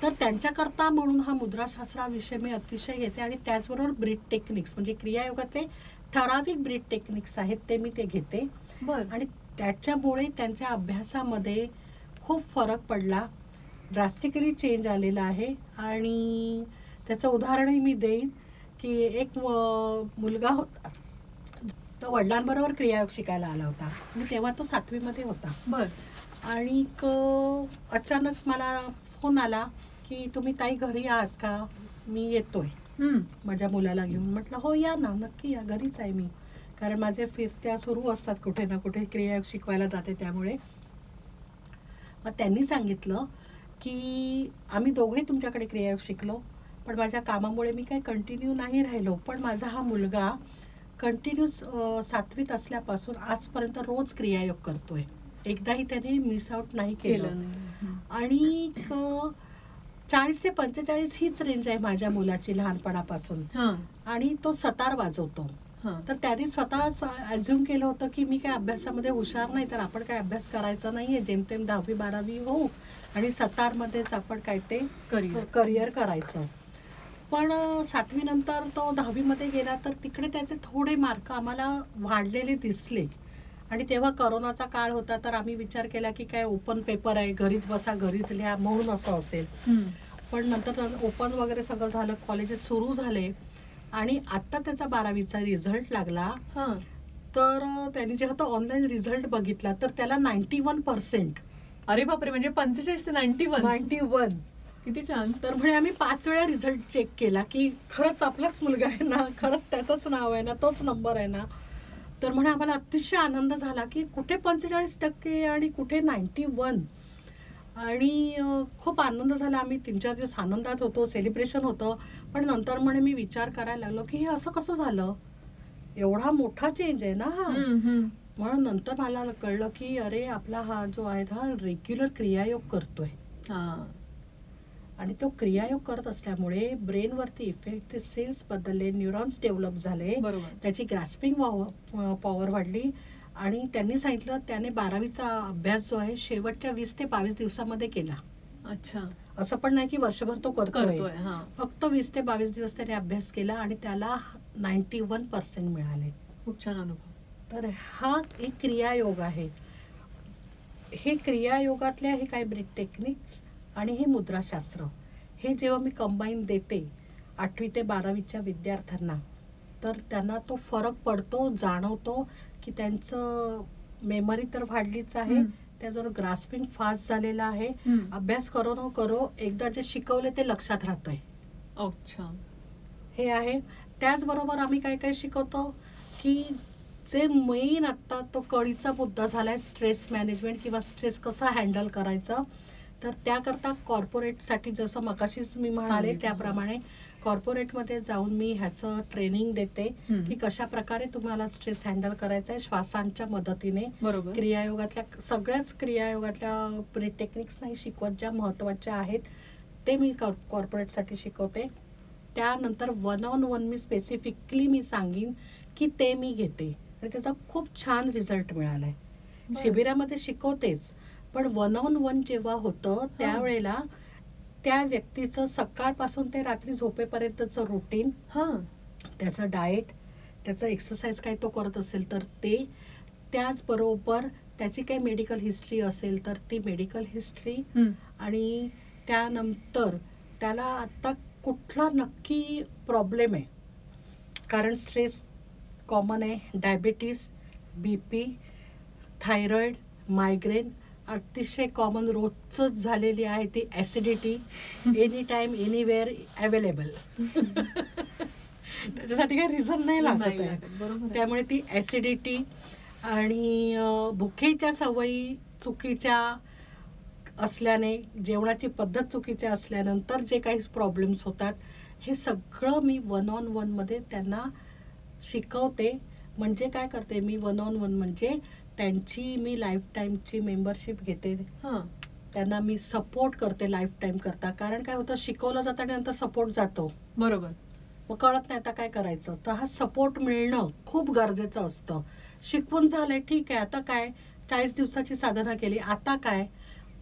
तर त्यांच्याकरता म्हणून हा मुद्राशास्त्राविषयी मी अतिशय घेते आणि त्याचबरोबर ब्रीथ टेक्निक्स म्हणजे क्रियायोगातले ठराविक ब्रीथ टेक्निक्स आहेत ते मी ते घेते. आणि त्याच्यामुळे त्यांच्या अभ्यासामध्ये खूप फरक पडला, ड्रास्टिकली चेंज आलेला आहे. आणि त्याचं उदाहरणही मी देईन की एक मुलगा होता, तो वडिलांबरोबर क्रियायोग शिकायला आला होता आणि तेव्हा तो 7वी मध्ये होता. बर. आणि अचानक मला फोन आला की तुम्ही ताई घरी आहात का, मी येतोय माझ्या मुलाला घेऊन. म्हटलं हो या ना, नक्की या, घरीच आहे मी, कारण माझे फिरत्या सुरू असतात कुठे ना कुठे, क्रियायोग शिकवायला जाते त्यामुळे. मग त्यांनी सांगितलं की आम्ही दोघे तुमच्याकडे क्रियायोग शिकलो, पण माझ्या कामामुळे मी काही कंटिन्यू नाही राहिलो, पण माझा हा मुलगा कंटिन्यूस 7वीत असल्यापासून आजपर्यंत रोज क्रियायोग करतोय, एकदाही त्याने मिस आउट नाही केलं. आणि 40 ते 45 हीच रेंज आहे माझ्या मुलाची लहानपणापासून. आणि तो सतार वाजवतो. तर त्याने स्वतःच अज्युम केलं होतं की मी काय अभ्यासामध्ये हुशार नाही, तर आपण काय अभ्यास करायचा नाहीये, जेमतेम 10वी 12वी होऊ आणि सतारमध्येच आपण काय ते करिअर करायचं. पण 7वी नंतर तो 10वी मध्ये गेला, तर तिकडे त्याचे थोडे मार्क आम्हाला वाढलेले दिसले. आणि तेव्हा करोनाचा काळ होता, तर आम्ही विचार केला की काय ओपन पेपर आहे, घरीच बसा घरीच लिहा म्हणून असं असेल. पण नंतर ओपन वगैरे सगळं झालं, कॉलेजेस सुरू झाले आणि आता त्याचा 12वीचा रिझल्ट लागला. तर त्यांनी जेव्हा तो ऑनलाईन रिझल्ट बघितला तर त्याला 91%. अरे बापरे, म्हणजे 45 ते 91. किती छान. तर म्हणजे आम्ही 5 वेळा रिझल्ट चेक केला की खरंच आपलाच मुलगा आहे ना, खरंच त्याचंच नाव आहे ना, तोच नंबर आहे ना. तर म्हणजे आम्हाला अतिशय आनंद झाला की कुठे 45% आणि कुठे 91. आणि खूप आनंद झाला. आम्ही 3-4 दिवस आनंदात होतो, सेलिब्रेशन होतं. पण नंतर म्हणे मी विचार करायला लागलो की हे असं कसं झालं, एवढा मोठा चेंज आहे ना हा. म्हणून नंतर मला कळलं की अरे आपला हा जो आहे हा रेग्युलर क्रियायोग करतोय. आणि तो क्रियायोग करत असल्यामुळे ब्रेनवरती इफेक्ट, ते सेल्स बदलले, न्यूरॉन्स डेव्हलप झाले, त्याची ग्रास्पिंग पॉवर वाढली. आणि त्यांनी सांगितलं त्याने 12वीचा अभ्यास जो आहे शेवटच्या 20 ते 22 दिवसामध्ये केला. अच्छा. असं पण नाही की वर्षभर तो करतोय. फक्त 20 ते 22 दिवस त्याने अभ्यास केला आणि त्याला 91% मिळाले. खूप छान अनुभव. तर हा एक क्रियायोग आहे. हे क्रियायोगातल्या हे काही ब्रेक टेक्निक्स आणि हे मुद्राशास्त्र, हे जेव्हा मी कंबाईन देते 8वी ते 12वीच्या विद्यार्थ्यांना, तर त्यांना तो फरक पडतो, जाणवतो की त्यांचं मेमरी तर वाढलीच आहे, त्याजवळ ग्रास्पिंग फास्ट झालेला आहे. अभ्यास करो न करो एकदा जे शिकवले ते लक्षात राहतंय. अच्छा. हे आहे. त्याचबरोबर आम्ही काय काय शिकवतो की जे मेन आता तो कळीचा मुद्दा झालाय, स्ट्रेस मॅनेजमेंट किंवा स्ट्रेस कसा हँडल करायचा. तर त्याकरता कॉर्पोरेटसाठी जसं मगाशीच मी म्हणाले त्याप्रमाणे कॉर्पोरेटमध्ये जाऊन मी ह्याचं ट्रेनिंग देते की कशा प्रकारे तुम्हाला स्ट्रेस हँडल करायचा आहे श्वासांच्या मदतीने. क्रियायोगातल्या सगळ्याच क्रियायोगातल्या टेक्निक्स नाही शिकवत, ज्या महत्त्वाच्या आहेत ते मी कॉर्पोरेटसाठी शिकवते. त्यानंतर 1-on-1 मी स्पेसिफिकली मी सांगीन की ते मी घेते आणि त्याचा खूप छान रिझल्ट मिळालाय. शिबिरामध्ये शिकवतेच, पण 1-on-1 जेव्हा होतं त्यावेळेला त्या व्यक्तीचं सकाळपासून ते रात्री झोपेपर्यंतचं रुटीन, त्याचं डाएट, त्याचं एक्सरसाइज काय तो करत असेल तर ते, त्याचबरोबर त्याची काही मेडिकल हिस्ट्री असेल तर ती मेडिकल हिस्ट्री, आणि त्यानंतर त्याला आत्ता कुठला नक्की प्रॉब्लेम आहे, कारण स्ट्रेस कॉमन आहे, डायबिटीस, BP, थायरॉइड, मायग्रेन अतिशय कॉमन रोजच झालेली आहे ती acidity, any time anywhere available. त्याच्यासाठी काही रिझन नाही लागत आहे. त्यामुळे ती ॲसिडिटी आणि भुकेच्या सवयी चुकीच्या असल्याने, जेवणाची पद्धत चुकीच्या असल्यानंतर जे काही प्रॉब्लेम्स होतात, हे सगळं मी 1-on-1 मध्ये त्यांना शिकवते. म्हणजे काय करते मी 1-on-1 म्हणजे त्यांची मी लाईफ टाईमची मेंबरशिप घेते, त्यांना मी सपोर्ट करते लाईफ टाईम करता. कारण काय होतं, शिकवलं जातं आणि नंतर सपोर्ट जातो, बरोबर, मग कळत नाही आता काय करायचं. तर हा सपोर्ट मिळणं खूप गरजेचं असतं. शिकवून झालंय ठीक आहे, आता काय 40 दिवसाची साधना केली, आता काय,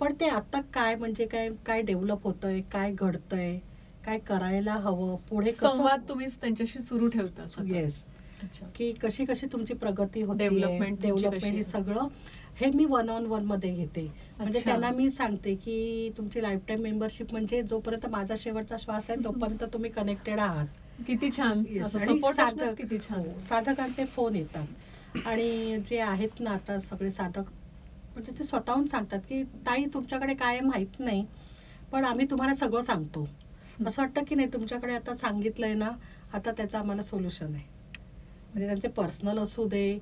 पण ते आता काय म्हणजे काय काय डेव्हलप होतंय, काय घडतंय, काय करायला हवं पुढे, संवाद तुम्ही त्यांच्याशी सुरू ठेवता. येस, की कशी कशी तुमची प्रगती होते, डेव्हलपमेंट हे सगळं हे मी 1-on-1 मध्ये घेते. म्हणजे त्यांना मी सांगते की तुमची लाईफ टाईम मेंबरशिप म्हणजे जोपर्यंत माझा शेवटचा श्वास आहे तोपर्यंत तुम्ही कनेक्टेड आहात. किती छान. किती छान. साधकांचे फोन येतात आणि जे आहेत ना आता सगळे साधक, म्हणजे ते स्वतःहून सांगतात की ताई तुमच्याकडे काय माहित नाही, पण आम्ही तुम्हाला सगळं सांगतो. असं वाटतं की नाही तुमच्याकडे आता सांगितलंय ना, आता त्याचं आम्हाला सोल्युशन आहे. म्हणजे त्यांचे पर्सनल असू दे,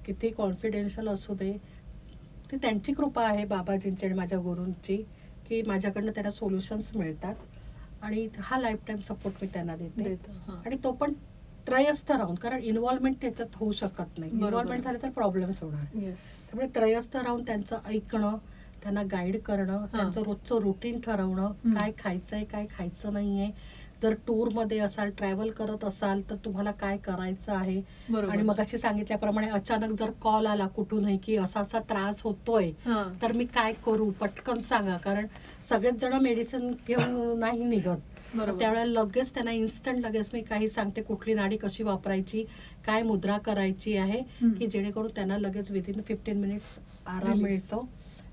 किती कॉन्फिडेन्शियल असू दे, ती त्यांची कृपा आहे बाबाजींची आणि माझ्या गुरूंची की माझ्याकडनं त्यांना सोल्युशन्स मिळतात. आणि हा लाईफ टाईम सपोर्ट मी त्यांना देते. आणि तो पण त्रयस्थ राहून, कारण इन्व्हॉल्वमेंट त्याच्यात होऊ शकत नाही. इन्व्हॉल्वमेंट झाले तर प्रॉब्लेम्स होणार. त्यामुळे त्रयस्थ राहून त्यांचं ऐकणं, त्यांना गाईड करणं, त्यांचं रोजचं रुटीन ठरवणं, काय खायचंय काय खायचं नाहीये. जर टूर मध्ये असाल, ट्रॅव्हल करत असाल तर तुम्हाला काय करायचं आहे. आणि मगाशी सांगितल्याप्रमाणे अचानक जर कॉल आला कुठूनही की असा असा त्रास होतोय तर मी काय करू, पटकन सांगा. कारण सगळेच जण मेडिसिन घेऊन नाही निघत. त्यावेळेला लगेच त्यांना इन्स्टंट लगेच मी काही सांगते, कुठली नाडी कशी वापरायची, काय मुद्रा करायची आहे, की जेणेकरून त्यांना लगेच विदिन 15 मिनिट्स आराम मिळतो,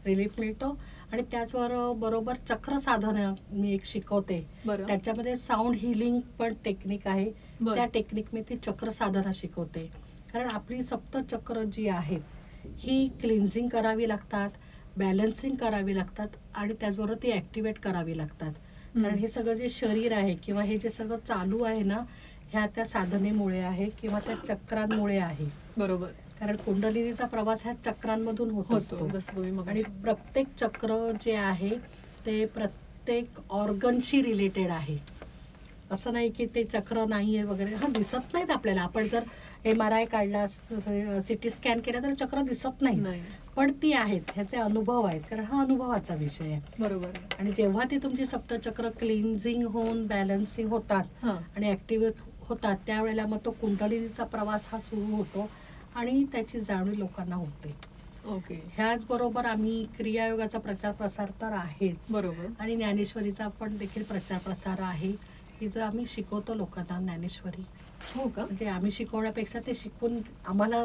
रिलीफ मिळतो. आणि त्याचबरोबर चक्र साधना मी एक शिकवते, त्याच्यामध्ये साऊंड हिलिंग पण टेक्निक आहे. त्या टेक्निक मी ती चक्र साधना शिकवते. कारण आपली सप्तचक्र जी आहेत ही क्लिन्झिंग करावी लागतात, बॅलन्सिंग करावी लागतात आणि त्याचबरोबर ती ऍक्टिव्हेट करावी लागतात. कारण हे सगळं जे शरीर आहे किंवा हे जे सगळं चालू आहे ना, ह्या त्या साधनेमुळे आहे किंवा त्या चक्रांमुळे आहे. बरोबर. कारण कुंडलिनीचा प्रवास ह्या चक्रांमधून होत असतो. आणि प्रत्येक चक्र जे आहे ते प्रत्येक ऑर्गनशी रिलेटेड आहे. असं नाही की ते चक्र नाहीये वगैरे, हा दिसत नाहीत आपल्याला. आपण जर MRI काढला, CT स्कॅन केला तर चक्र दिसत नाही, पण ती आहेत, ह्याचे अनुभव आहेत. कारण हा अनुभवाचा विषय आहे. बरोबर. आणि जेव्हा ती तुमची सप्तचक्र क्लिन्झिंग होऊन बॅलन्सिंग होतात आणि ऍक्टिव्ह होतात, त्यावेळेला मग तो कुंडलिनीचा प्रवास हा सुरू होतो आणि त्याची जाणीव लोकांना होते. ओके. ह्याच बरोबर आम्ही क्रियायोगाचा प्रचार प्रसार तर आहेच, बरोबर, आणि ज्ञानेश्वरीचा पण देखील प्रचार प्रसार आहे, की जो आम्ही शिकवतो लोकांना ज्ञानेश्वरी. हो का? म्हणजे आम्ही शिकवण्यापेक्षा ते शिकून आम्हाला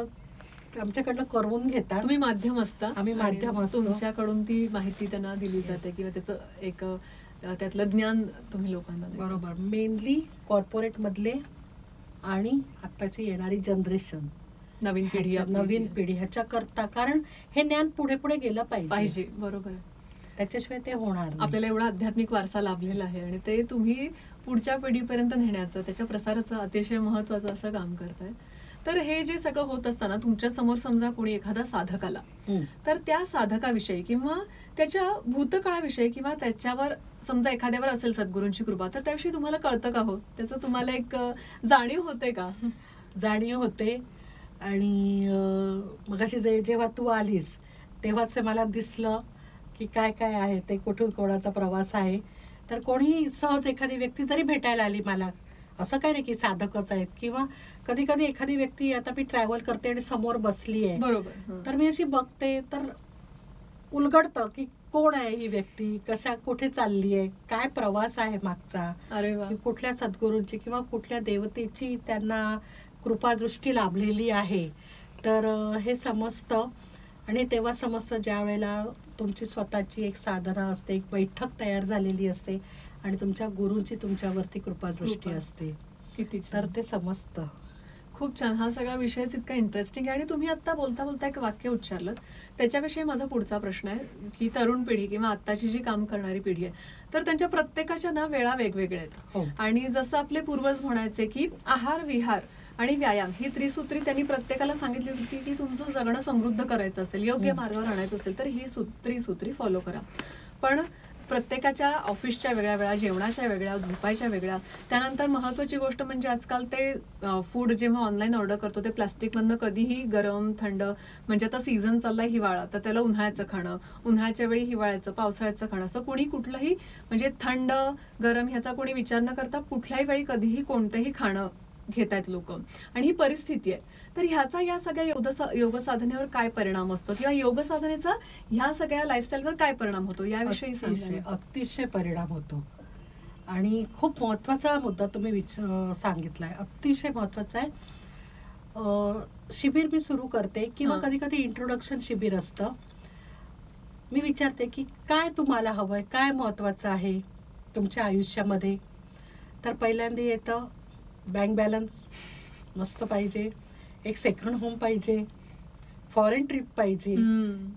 आमच्याकडनं करवून घेतात. तुम्ही माध्यम असता. आम्ही माध्यम असतो. तुमच्याकडून ती माहिती त्यांना दिली जाते किंवा त्याचं एक त्यातलं ज्ञान तुम्ही लोकांना देता. बरोबर. मेनली कॉर्पोरेट मधले आणि आताची येणारी जनरेशन, नवीन पिढी ह्याच्या करता. कारण हे ज्ञान पुढे पुढे गेलं पाहिजे. बरोबर. त्याच्याशिवाय ते होणार नाही. आपल्याला एवढा आध्यात्मिक वारसा लाभलेला आहे आणि ते तुम्ही पुढच्या पिढीपर्यंत नेण्याचं, त्याच्या प्रसाराचं अतिशय महत्वाचं असं काम करताय. तर हे जे सगळं होत असताना तुमच्या समोर समजा कोणी एखादा साधक आला, तर त्या साधकाविषयी किंवा त्याच्या भूतकाळाविषयी किंवा त्याच्यावर समजा एखाद्यावर असेल सद्गुरूंची कृपा, तर त्याविषयी तुम्हाला कळतं का हो? त्याचं तुम्हाला एक जाणीव होते का? जाणीव होते. आणि मगाशी जेव्हा तू आलीस तेव्हाच मला दिसलं की काय काय आहे ते, कुठून कोणाचा प्रवास आहे. तर कोणी सहज एखादी व्यक्ती जरी भेटायला आली मला, असं काय नाही की साधकच आहेत, किंवा कधी कधी एखादी व्यक्ती, आता मी ट्रॅव्हल करते आणि समोर बसली आहे, बरोबर, तर मी अशी बघते तर उलगडतं की कोण आहे ही व्यक्ती, कशा कुठे चालली आहे, काय प्रवास आहे मागचा, कुठल्या सद्गुरूंची किंवा कुठल्या देवतेची त्यांना कृपादृष्टी लाभलेली आहे. तर हे समजतं. आणि तेव्हा समजतं ज्या वेळेला तुमची स्वतःची एक साधना असते, एक बैठक तयार झालेली असते आणि तुमच्या गुरूंची तुमच्यावरती कृपादृष्टी असते, तर ते समजतं. खूप छान. हा सगळा विषयच इतका इंटरेस्टिंग आहे. आणि तुम्ही आता बोलता बोलता एक वाक्य उच्चारलं, त्याच्याविषयी माझा पुढचा प्रश्न आहे की तरुण पिढी किंवा आत्ताची जी काम करणारी पिढी आहे, तर त्यांच्या प्रत्येकाच्या ना वेळा वेगवेगळ्या आहेत. आणि जसं आपले पूर्वज म्हणायचे की आहार, विहार आणि व्यायाम ही त्रिसूत्री त्यांनी प्रत्येकाला सांगितली होती की तुमचं जगणं समृद्ध करायचं असेल, योग्य मार्गावर आणायचं असेल तर ही त्रिसूत्री फॉलो करा. पण प्रत्येकाच्या ऑफिसच्या वेगळ्या वेळा, जेवणाच्या वेगळ्या, झोपायच्या वेगळ्या. त्यानंतर महत्वाची गोष्ट म्हणजे आजकाल ते फूड जेव्हा ऑनलाईन ऑर्डर करतो ते प्लास्टिकमधनं कधीही गरम थंड, म्हणजे आता सीझन चाललाय हिवाळा, तर त्याला उन्हाळ्याचं खाणं, उन्हाळ्याच्या वेळी हिवाळ्याचं, पावसाळ्याचं खाणं, असं कोणी कुठलंही म्हणजे थंड गरम ह्याचा कोणी विचार न करता कुठल्याही वेळी कधीही कोणतंही खाणं घेतायत लोक. आणि ही परिस्थिती आहे. तर ह्याचा या सगळ्या योग साधनेवर काय परिणाम असतो किंवा योग साधनेचा ह्या सगळ्या लाईफस्टाईलवर काय परिणाम होतो याविषयी अतिशय परिणाम होतो. आणि खूप महत्वाचा मुद्दा तुम्ही सांगितलाय, अतिशय महत्वाचा आहे. शिबिर मी सुरू करते किंवा कधी कधी इंट्रोडक्शन शिबिर असतं. मी विचारते की काय तुम्हाला हवंय, काय महत्वाचं आहे तुमच्या आयुष्यामध्ये. तर पहिल्यांदा येतं बँक बॅलन्स मस्त पाहिजे, एक सेकंड होम पाहिजे, फॉरेन ट्रिप पाहिजे,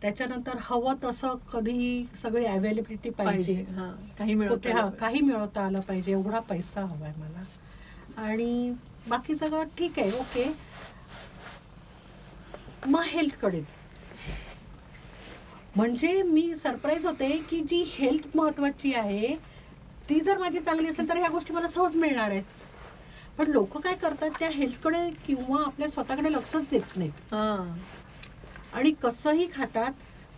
त्याच्यानंतर हवं तसं कधीही सगळी अवेलेबिलिटी पाहिजे, काही मिळवता आलं पाहिजे, एवढा पैसा हवाय मला, आणि बाकी सगळं ठीक आहे, ओके. मग हेल्थकडेच, म्हणजे मी सरप्राईज होते की जी हेल्थ महत्वाची आहे ती जर माझी चांगली असेल तर ह्या गोष्टी मला सहज मिळणार आहेत. पण लोक काय करतात, त्या हेल्थकडे किंवा आपल्या स्वतःकडे लक्षच देत नाहीत आणि कसंही खातात,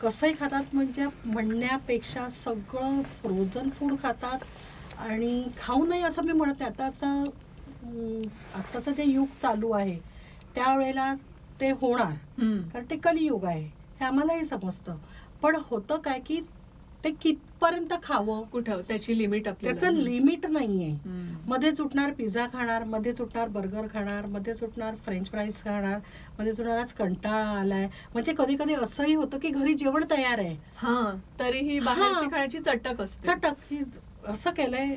कसंही खातात म्हणजे म्हणण्यापेक्षा सगळं फ्रोझन फूड खातात. आणि खाऊ नये असं मी म्हणत नाही. आत्ताचं जे युग चालू आहे त्यावेळेला ते होणार, कारण ते कलियुग आहे हे आम्हालाही समजतं. पण होतं काय की ते कितपर्यंत खावं, कुठं त्याची लिमिट, त्याचं लिमिट नाहीये. मध्येच उठणार पिझ्झा खाणार, मध्येच उठणार बर्गर खाणार, मध्येच उठणार फ्रेंच फ्राईज खाणार, मध्येच उठणार आज कंटाळा आलाय. म्हणजे कधी कधी असंही होतं की घरी जेवण तयार आहे, तरीही बाहेरची खाण्याची चटक असते. चटक की असं केलंय,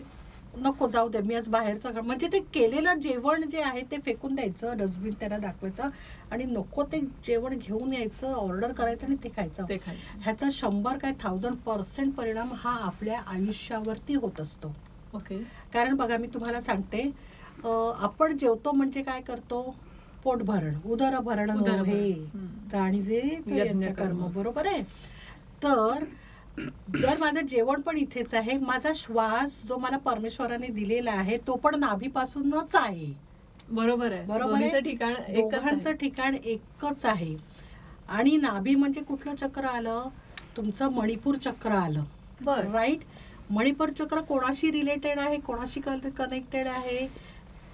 नको जाऊ दे मी आज बाहेरचं म्हणजे ते केलेलं जेवण जे आहे ते फेकून द्यायचं, डस्टबिन त्यांना दाखवायचं आणि नको ते जेवण घेऊन यायचं, ऑर्डर करायचं आणि ते खायचं. ह्याचा 100 काय 1000% परिणाम हा आपल्या आयुष्यावरती होत असतो. ओके. कारण बघा मी तुम्हाला सांगते, आपण जेवतो म्हणजे काय करतो, पोट भरण, उदरभरण हे जाणीजे कर्म, बरोबर आहे. तर जर माझं जेवण पण इथेच आहे, माझा श्वास जो मला परमेश्वराने दिलेला आहे तो पण नाभीपासूनच आहे. बरोबर आहे. बरोबर आहे. दोघांचं ठिकाण एकच आहे. आणि नाभी म्हणजे कुठलं चक्र आलं, तुमचं मणिपूर चक्र आलं. राईट. मणिपूर चक्र कोणाशी रिलेटेड आहे, कोणाशी कनेक्टेड आहे,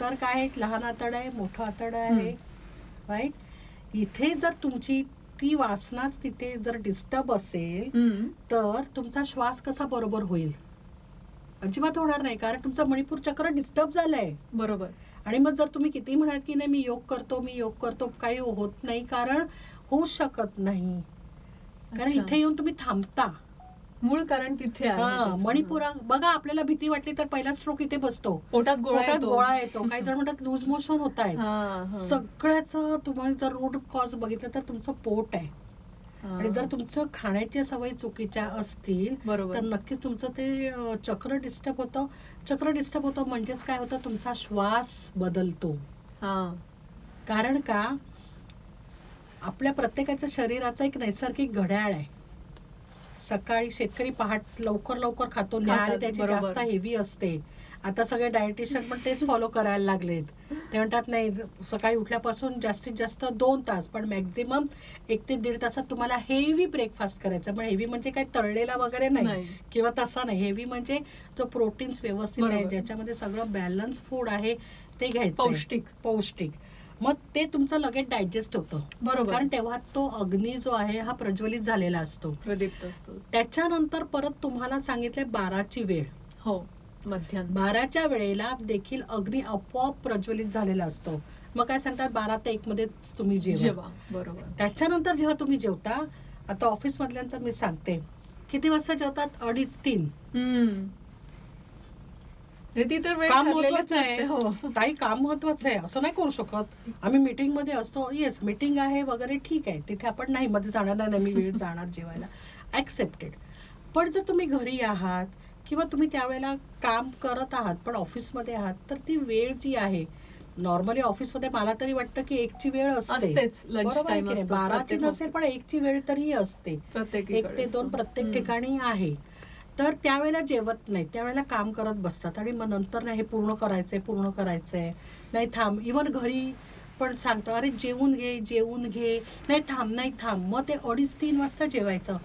तर काय लहान आतड आहे, मोठं आतड आहे. राईट. इथे जर तुमची ती वासनाच तिथे जर डिस्टर्ब असेल तर तुमचा श्वास कसा बरोबर होईल, अजिबात होणार नाही, कारण तुमचं मणिपूर चक्र डिस्टर्ब झालंय. बरोबर. आणि मग जर तुम्ही किती म्हणाल की नाही मी योग करतो काही होत नाही, कारण होऊ शकत नाही. कारण इथे येऊन तुम्ही थांबता, मूळ कारण तिथे आहे. मणिपुरा बघा, आपल्याला भीती वाटली तर पहिला स्ट्रोक इथे बसतो, पोटात गोळा येतो. काही जण म्हणतात लूज मोशन होत आहे. सगळ्याच तुम्हाला जर रूट कॉज बघितलं तर तुमचं पोट आहे. आणि जर तुमचं खाण्याच्या सवयी चुकीच्या असतील तर नक्कीच तुमचं ते चक्र डिस्टर्ब होतं. म्हणजेच काय होतं, तुमचा श्वास बदलतो. कारण का, आपल्या प्रत्येकाच्या शरीराचा एक नैसर्गिक घड्याळ आहे. सकाळी शेतकरी पहाट लवकर खातो, न्याहारी त्याची जास्त हेवी असते. आता सगळे डायटिशियन पण तेच फॉलो करायला लागलेत. ते म्हणतात नाही, सकाळी उठल्यापासून जास्तीत जास्त 2 तास, पण मॅक्झिमम 1 ते 1.5 तासात तुम्हाला हेवी ब्रेकफास्ट करायचा. पण हेवी म्हणजे काय तळलेला वगैरे नाही किंवा तसा नाही. हेवी म्हणजे जो प्रोटीन्स व्यवस्थित आहे, ज्याच्यामध्ये सगळं बॅलन्स फूड आहे ते घ्यायचं, पौष्टिक. मग ते तुमचं लगेच डायजेस्ट होतं. बरोबर. कारण तेव्हा तो अग्नी जो आहे हा प्रज्वलित झालेला असतो, प्रदीप्त असतो. त्याच्यानंतर परत तुम्हाला सांगितले 12ची वेळ. हो, मध्यान्ह 12च्या वेळेला देखील अग्नी आपोआप प्रज्वलित झालेला असतो. मग काय सांगतात, 12 ते 1 मध्ये तुम्ही जेवा. बरोबर. त्याच्यानंतर जेव्हा तुम्ही जेवता, आता ऑफिस मधल्यांचं मी सांगते, किती वाजता जेवतात, 2:30-3. काम महत्वाचं आहे ताई, काम महत्वाचं आहे, असं नाही करू शकत. आम्ही मीटिंग मध्ये असतो, येस मीटिंग आहे वगैरे, ठीक आहे, तिथे आपण नाही मध्ये जाणार नाही, मी वेळ जाणार जेवायला, ऍक्सेप्टेड. पण जर तुम्ही घरी आहात किंवा तुम्ही त्यावेळेला काम करत आहात पण ऑफिसमध्ये आहात, तर ती वेळ जी आहे, नॉर्मली ऑफिसमध्ये मला तरी वाटतं की 1ची वेळ असते, 12ची नसेल पण 1ची वेळ तरी असते, 1 ते 2 प्रत्येक ठिकाणी आहे. तर त्यावेळेला जेवत नाही, त्यावेळेला काम करत बसतात आणि मग नंतर नाही, हे पूर्ण करायचंय, नाही थांब. इव्हन घरी पण सांगतो, अरे जेवून घे, नाही थांब. मग ते 2:30-3 वाजता जेवायचं.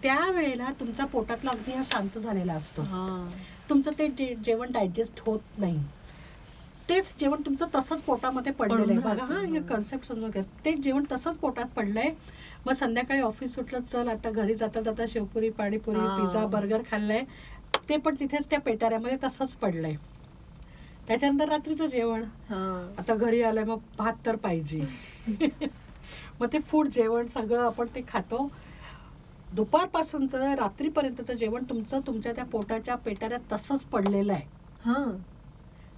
त्यावेळेला तुमचा पोटातला अग्नी हा शांत झालेला असतो. तुमचं ते जेवण डायजेस्ट होत नाही. तेच जेवण तुमचं तसंच पोटामध्ये पडलेलं आहे. बघा, हे कन्सेप्ट समजून घ्या. ते जेवण तसंच पोटात पडलंय. मग संध्याकाळी ऑफिस सुटलं, चल आता घरी जाता शेवपुरी, पाणीपुरी, पिझ्झा, बर्गर खाल्लंय, ते पण तिथेच त्या पेटाऱ्यामध्ये तसंच पडलंय. त्याच्यानंतर रात्रीचं जेवण, आता घरी आलंय मग भात तर पाहिजे. मग ते फूड जेवण सगळं आपण ते खातो. दुपारपासूनचं रात्रीपर्यंतचं जेवण तुमच्या त्या पोटाच्या पेटाऱ्यात तसंच पडलेलं आहे.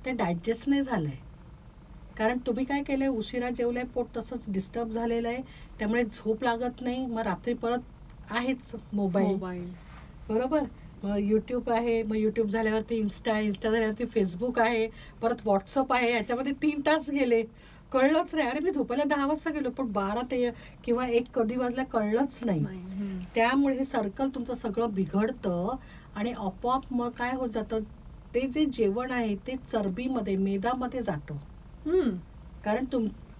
ते डायजेस्ट नाही झालंय, कारण तुम्ही काय केलंय, उशिरा जेवलंय, पोट तसंच डिस्टर्ब झालेलं आहे, त्यामुळे झोप लागत नाही. मग रात्री परत आहेच मोबाईल, बरोबर. मग युट्यूब आहे, मग युट्यूब झाल्यावरती इंस्टा झाल्यावरती फेसबुक आहे, परत व्हॉट्सअप आहे, याच्यामध्ये 3 तास गेले, कळलंच नाही. अरे मी झोपायला 10 वाजता गेलो, पण 12 ते किंवा 1 कधी वाजला कळलंच नाही. त्यामुळे हे सर्कल तुमचं सगळं बिघडतं आणि आपोआप मग काय होत जातं, ते जे जेवण आहे ते चरबीमध्ये, मेदामध्ये जातं. कारण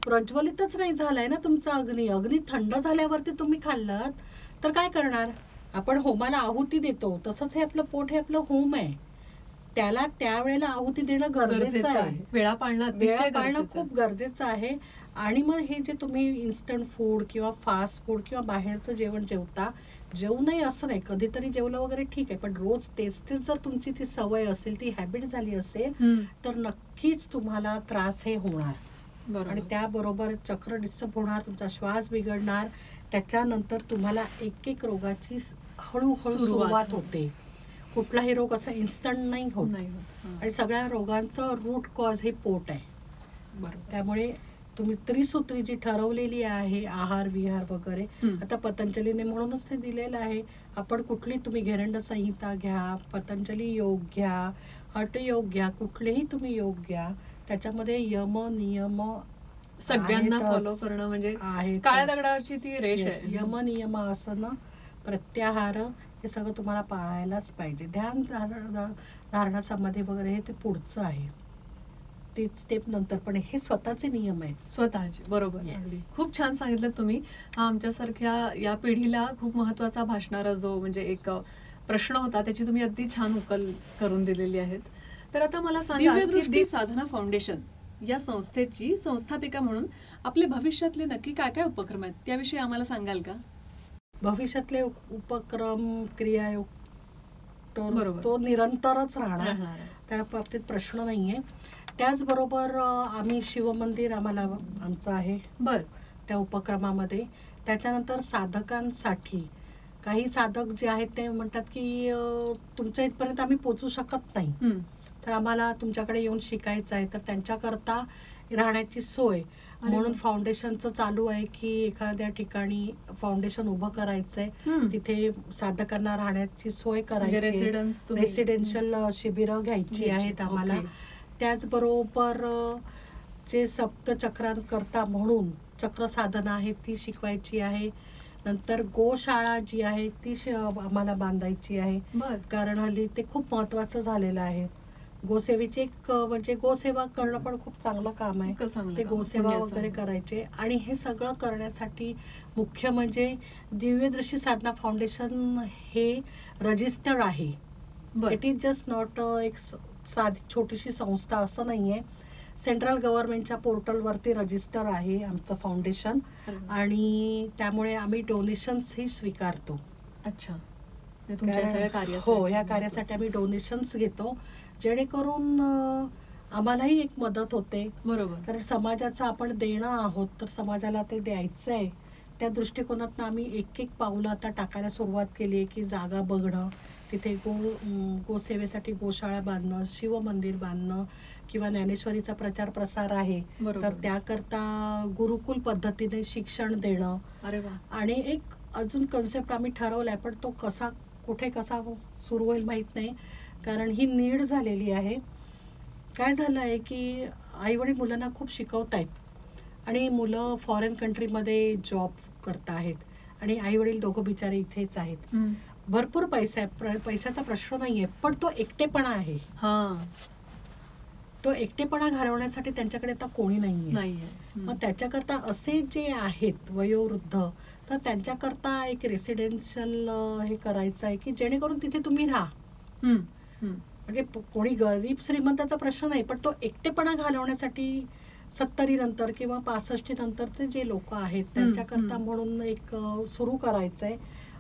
प्रज्वलितच नाही झालाय ना तुमचा अग्नी. थंड झाल्यावरती तुम्ही खाल्लात तर काय करणार, आपण होमाला आहुती देतो तसंच हे आपलं पोट हे आपलं होम आहे, त्याला त्यावेळेला आहुती देणं गरजेचं आहे. वेळा पाळणं खूप गरजेचं आहे. आणि मग हे जे तुम्ही इन्स्टंट फूड किंवा फास्ट फूड किंवा बाहेरचं जेवण जेवता, जेवू नये असं नाही, कधीतरी जेवलं वगैरे ठीक आहे, पण रोज तेच जर तुमची ती सवय असेल, ती हॅबिट झाली असेल, तर नक्कीच तुम्हाला त्रास हे होणार. आणि त्याबरोबर चक्र डिस्टर्ब होणार, तुमचा श्वास बिघडणार, त्याच्यानंतर तुम्हाला एक रोगाची हळूहळू सुरुवात होते. कुठलाही रोग असा इन्स्टंट नाही होत. आणि सगळ्या रोगांचं रूट कॉज हे पोट आहे. त्यामुळे तुम्ही त्रिसूत्री जी ठरवलेली आहे, आहार विहार वगैरे, आता पतंजलीने म्हणूनच ते दिलेलं आहे. आपण कुठली तुम्ही घेरंड संहिता घ्या, पतंजली योग घ्या, हठयोग घ्या, कुठलेही तुम्ही योग घ्या, त्याच्यामध्ये यम नियम सगळ्यांना फॉलो करणं म्हणजे काळ्या दगडाची ती रेष आहे. यम नियम आसन प्रत्याहार हे सगळं तुम्हाला पाळायलाच पाहिजे. ध्यान धारणा समाधी वगैरे हे ते पुढचं आहे, ते स्टेप नंतर, पण हे स्वतःचे नियम आहेत स्वतःचे. बरोबर. खूप छान सांगितलं तुम्ही. हा आमच्यासारख्या या पिढीला खूप महत्वाचा भासणारा जो म्हणजे एक प्रश्न होता, त्याची तुम्ही अगदी छान उकल करून दिलेली आहेत. तर आता मला सांगा, दिव्यदृष्टी साधना फाउंडेशन या संस्थेची संस्थापिका म्हणून आपले भविष्यातले नक्की काय काय उपक्रम आहेत त्याविषयी आम्हाला सांगाल का? भविष्यातले उपक्रम क्रियायोग तो निरंतरच राहणार, त्या बाबतीत प्रश्न नाहीये. त्याचबरोबर आम्ही शिवमंदिर आम्हाला आमचं आहे त्या उपक्रमामध्ये. त्याच्यानंतर साधकांसाठी काही साधक जे आहेत ते म्हणतात की तुमच्या इथपर्यंत आम्ही पोचू शकत नाही, तर आम्हाला तुमच्याकडे येऊन शिकायचं आहे, तर त्यांच्याकरता राहण्याची सोय म्हणून फाउंडेशनचं चालू आहे की एखाद्या ठिकाणी फाउंडेशन उभं करायचंय, तिथे साधकांना राहण्याची सोय करायची, रेसिडेन्शियल शिबिरं घ्यायची आहेत आम्हाला. त्याचबरोबर जे सप्तचक्रांकरता म्हणून चक्र साधना आहे ती शिकवायची आहे. नंतर गोशाळा जी आहे ती आम्हाला बांधायची आहे, कारण हल्ली ते खूप महत्वाचं झालेलं आहे. गोसेवेची एक म्हणजे गोसेवा करणं पण खूप चांगलं काम आहे, ते गोसेवा वगैरे करायचे. आणि हे सगळं करण्यासाठी मुख्य म्हणजे दिव्यदृष्टी साधना फाउंडेशन हे रजिस्टर्ड आहे. इट इज जस्ट नॉट एक साधी छोटीशी संस्था असं नाहीये. सेंट्रल गव्हर्नमेंटच्या पोर्टलवरती रजिस्टर आहे आमचं फाउंडेशन, आणि त्यामुळे आम्ही डोनेशन्स ही स्वीकारतो. अच्छा. हो, या कार्यासाठी आम्ही डोनेशन्स घेतो, जेणेकरून आम्हालाही एक मदत होते. बरोबर. कारण समाजाचं आपण देणं आहोत, तर समाजाला ते द्यायचं आहे. त्या दृष्टिकोनातून आम्ही एक पाऊलं आता टाकायला सुरुवात केली आहे की जागा बघणं, तिथे गोसेवेसाठी गोशाळा बांधणं, शिवमंदिर बांधणं, किंवा ज्ञानेश्वरीचा प्रचार प्रसार आहे तर त्याकरता गुरुकुल पद्धतीने शिक्षण देणं. आणि एक अजून कन्सेप्ट आम्ही ठरवलाय, पण तो कुठे कसा सुरू होईल माहित नाही, कारण ही नीड झालेली आहे. काय झालं आहे की आईवडील मुलांना खूप शिकवतायत आणि मुलं फॉरेन कंट्रीमध्ये जॉब करत आहेत आणि आईवडील दोघं बिचारे इथेच आहेत. भरपूर पैसा आहे, पैशाचा प्रश्न नाहीये, पण तो एकटेपणा आहे. तो एकटेपणा घालवण्यासाठी त्यांच्याकडे आता कोणी नाहीये. मग त्याच्याकरता असे जे आहेत वयोवृद्ध, तर त्यांच्याकरता एक रेसिडेन्शियल हे करायचं आहे की जेणेकरून तिथे तुम्ही राहा. म्हणजे कोणी गरीब श्रीमंताचा प्रश्न नाही, पण तो एकटेपणा घालवण्यासाठी 70 नंतर किंवा 65 नंतरचे जे लोक आहेत त्यांच्याकरता म्हणून एक सुरू करायचंय.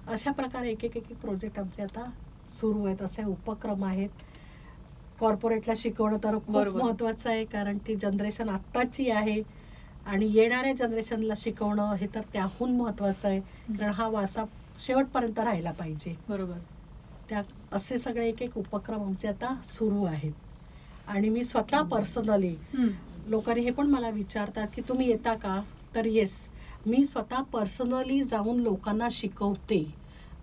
अशा प्रकारे एक प्रोजेक्ट आमचे आता सुरू आहेत, असे उपक्रम आहेत. कॉर्पोरेटला शिकवणं तर खूप महत्वाचं आहे, कारण ती जनरेशन आत्ताची आहे आणि येणाऱ्या जनरेशनला शिकवणं हे तर त्याहून महत्वाचं आहे, कारण हा वारसा शेवटपर्यंत राहिला पाहिजे. त्या असे सगळे एक उपक्रम आमचे आता सुरू आहेत. आणि मी स्वतः पर्सनली, लोकांनी हे पण मला विचारतात की तुम्ही येता का, तर येस, मी स्वतः पर्सनली जाऊन लोकांना शिकवते.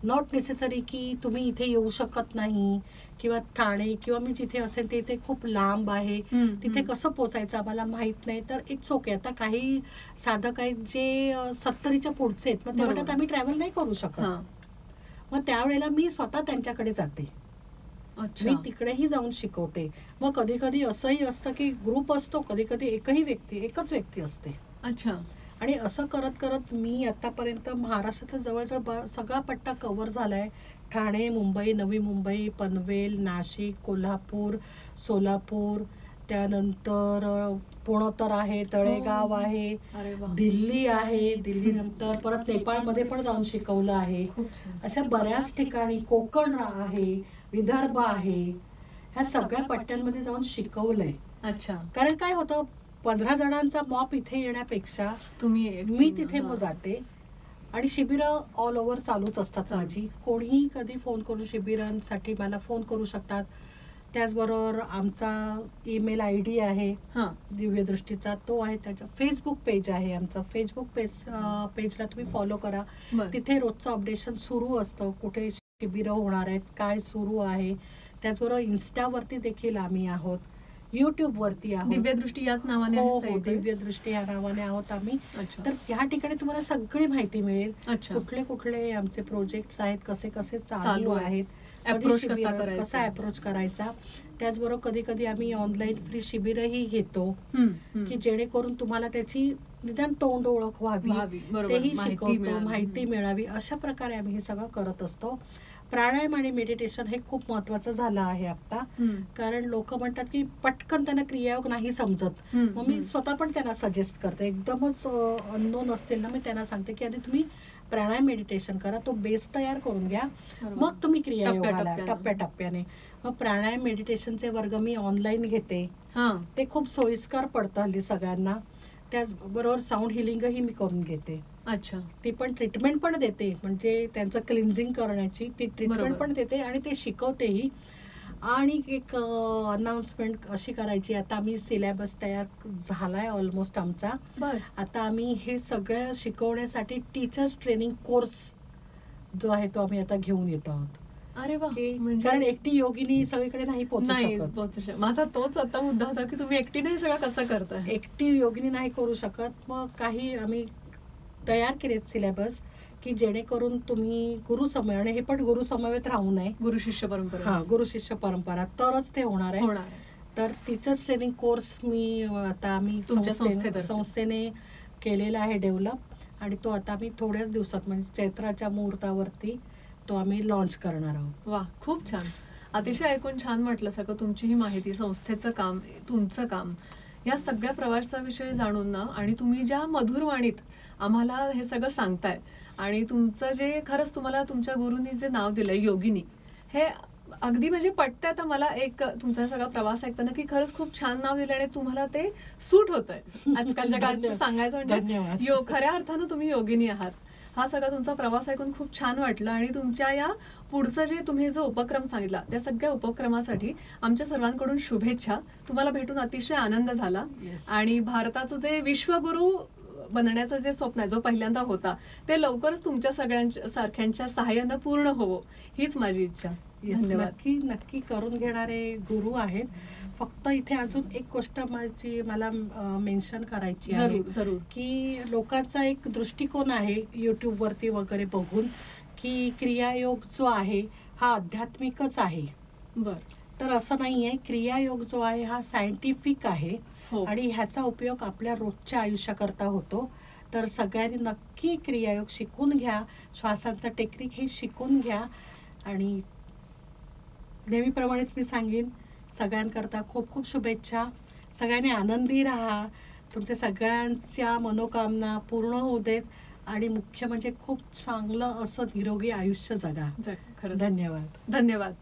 नॉट नेसेसरी की तुम्ही इथे येऊ शकत नाही किंवा ठाणे किंवा मी जिथे असेल ते इथे खूप लांब आहे, तिथे कसं पोचायचं आम्हाला माहित नाही, तर इट्स ओके. आता काही साधक आहेत जे 70च्या पुढचे आहेत, मग ते म्हणतात आम्ही ट्रॅव्हल नाही करू शकत, मग त्यावेळेला मी स्वतः त्यांच्याकडे जाते, मी तिकडेही जाऊन शिकवते. मग कधी कधी असंही असतं की ग्रुप असतो, कधी कधी एकच व्यक्ती असते. अच्छा. आणि असं करत करत मी आतापर्यंत महाराष्ट्रातला जवळजवळ सगळा पट्टा कव्हर झालाय. ठाणे, मुंबई, नवी मुंबई, पनवेल, नाशिक, कोल्हापूर, सोलापूर, त्यानंतर पुणे तर आहे, तळेगाव आहे, अरे वा. दिल्ली आहे, दिल्लीनंतर परत नेपाळमध्ये पण जाऊन शिकवलं आहे. अशा बऱ्याच ठिकाणी, कोकण आहे, विदर्भ आहे, ह्या सगळ्या पट्ट्यांमध्ये जाऊन शिकवलंय. अच्छा. कारण काय होतं, 15 जणांचा मॉप इथे येण्यापेक्षा तुम्ही मी तिथे मग जाते आणि शिबिरं ऑल ओव्हर चालूच असतात माझी. कोणीही कधी फोन करून शिबिरांसाठी मला फोन करू शकतात. त्याचबरोबर आमचा ईमेल ID आहे दिव्यदृष्टीचा, तो आहे. त्याच्या फेसबुक पेज आहे आमचं. फेसबुक पेजला तुम्ही फॉलो करा. तिथे रोजचं अपडेशन सुरू असतं, कुठे शिबिरं होणार आहेत, काय सुरू आहे. त्याचबरोबर इन्स्टावरती देखील आम्ही आहोत, युट्यूबवरती आहोत. दिव्यदृष्टी याच नावाने? हो, दिव्यदृष्टी या नावाने आहोत आम्ही. तर ह्या ठिकाणी तुम्हाला सगळी माहिती मिळेल. कुठले कुठले आमचे प्रोजेक्ट्स आहेत, कसे कसे चालू आहेत, कसा अप्रोच करायचा. त्याचबरोबर कधी कधी आम्ही ऑनलाईन फ्री शिबिरही घेतो की जेणेकरून तुम्हाला त्याची निदान तोंड ओळख व्हावी, तेही शिकवतो, माहिती मिळावी. अशा प्रकारे आम्ही हे सगळं करत असतो. प्राणायाम आणि मेडिटेशन हे खूप महत्वाचं झालं आहे आता. कारण लोक म्हणतात की पटकन त्यांना क्रियायोग नाही समजत. मग मी स्वतः पण त्यांना सजेस्ट करते, एकदमच अननोन असतील ना, मी त्यांना सांगते की आधी तुम्ही प्राणायाम मेडिटेशन करा, तो बेस तयार करून घ्या, मग तुम्ही क्रियायोगाला टप्प्याटप्प्याने. मग प्राणायाम मेडिटेशनचे वर्ग मी ऑनलाईन घेते, ते खूप सोयीस्कर पडतं हल्ली सगळ्यांना. त्याचबरोबर साऊंड हिलिंगही मी करून घेते. अच्छा. ती पण ट्रीटमेंट पण देते, म्हणजे त्यांचं क्लिन्झिंग करण्याची ती ट्रीटमेंट पण देते आणि ते शिकवतेही. आणि एक अनाउन्समेंट अशी करायची, आता आम्ही सिलेबस तयार झालाय ऑलमोस्ट आमचा. आता आम्ही हे सगळं शिकवण्यासाठी टीचर्स ट्रेनिंग कोर्स जो आहे तो आम्ही आता घेऊन येत आहोत. अरे वा. कारण एकटी योगिनी सगळीकडे नाही पोहोचू शकत. माझा तोच आता मुद्दा होता की तुम्ही एकटीने हे सगळं कसं करता. एकटी योगिनी नाही करू शकत. मग काही आम्ही तयार केलेत सिलेबस की जेणेकरून तुम्ही गुरुसमय, आणि हे पण गुरुसमवेत राहू नये, गुरु शिष्य परंपरा, गुरु शिष्य परंपरा, तरच ते होणार आहे. तर टीचर्स ट्रेनिंग कोर्स मी आता आम्ही संस्थेने केलेला आहे डेव्हलप, आणि तो आता आम्ही थोड्याच दिवसात म्हणजे चैत्राच्या मुहूर्तावरती तो आम्ही लॉन्च करणार आहोत. वा, खूप छान. अतिशय ऐकून छान वाटलं सगळं. तुमची ही माहिती, संस्थेचं काम, तुमचं काम, या सगळ्या प्रवासाविषयी जाणून ना, आणि तुम्ही ज्या मधुरवाणीत आम्हाला हे सगळं सांगताय, आणि तुमचं जे खरंच तुम्हाला तुमच्या गुरुनी जे नाव दिलंय योगिनी, हे अगदी म्हणजे पटतंय. आता मला एक तुमचा सगळा प्रवास ऐकताना की खरंच खूप छान नाव दिलं आणि तुम्हाला ते सूट होतंय आजकालच्या काळात सांगायचं म्हणजे खऱ्या अर्थानं तुम्ही योगिनी आहात. हा सगळा तुमचा प्रवास ऐकून खूप छान वाटलं. आणि तुमच्या या पुढचं जे तुम्ही जो उपक्रम सांगितला, त्या सगळ्या उपक्रमासाठी आमच्या सर्वांकडून शुभेच्छा. तुम्हाला भेटून अतिशय आनंद झाला. आणि भारताचं जे विश्वगुरु बनण्याचं जे स्वप्न आहे, जो पहिल्यांदा होता, ते लवकरच तुमच्या सगळ्यांच्या सारख्यांच्या सहाय्यानं पूर्ण होवो, हीच माझी इच्छा. नक्की करून घेणारे गुरु आहेत. फक्त इथे अजून एक गोष्ट मला मेन्शन करायची आहे, की लोकांचा एक दृष्टिकोन आहे युट्यूब वरती वगैरे बघून की क्रियायोग जो आहे हा आध्यात्मिकच आहे. तर असं नाहीये. क्रियायोग जो आहे हा सायंटिफिक आहे आणि ह्याचा उपयोग आपल्या रोजच्या आयुष्याकरता होतो. तर सगळ्यांनी नक्की क्रियायोग शिकून घ्या, श्वासांचा टेक्निक हे शिकून घ्या. आणि नेहमीप्रमाणेच मी सांगेन, सगळ्यांकरता खूप खूप शुभेच्छा. सगळ्यांनी आनंदी राहा, तुमच्या सगळ्यांच्या मनोकामना पूर्ण होऊ देत, आणि मुख्य म्हणजे खूप चांगलं असं निरोगी आयुष्य जगा. खरंच धन्यवाद. धन्यवाद.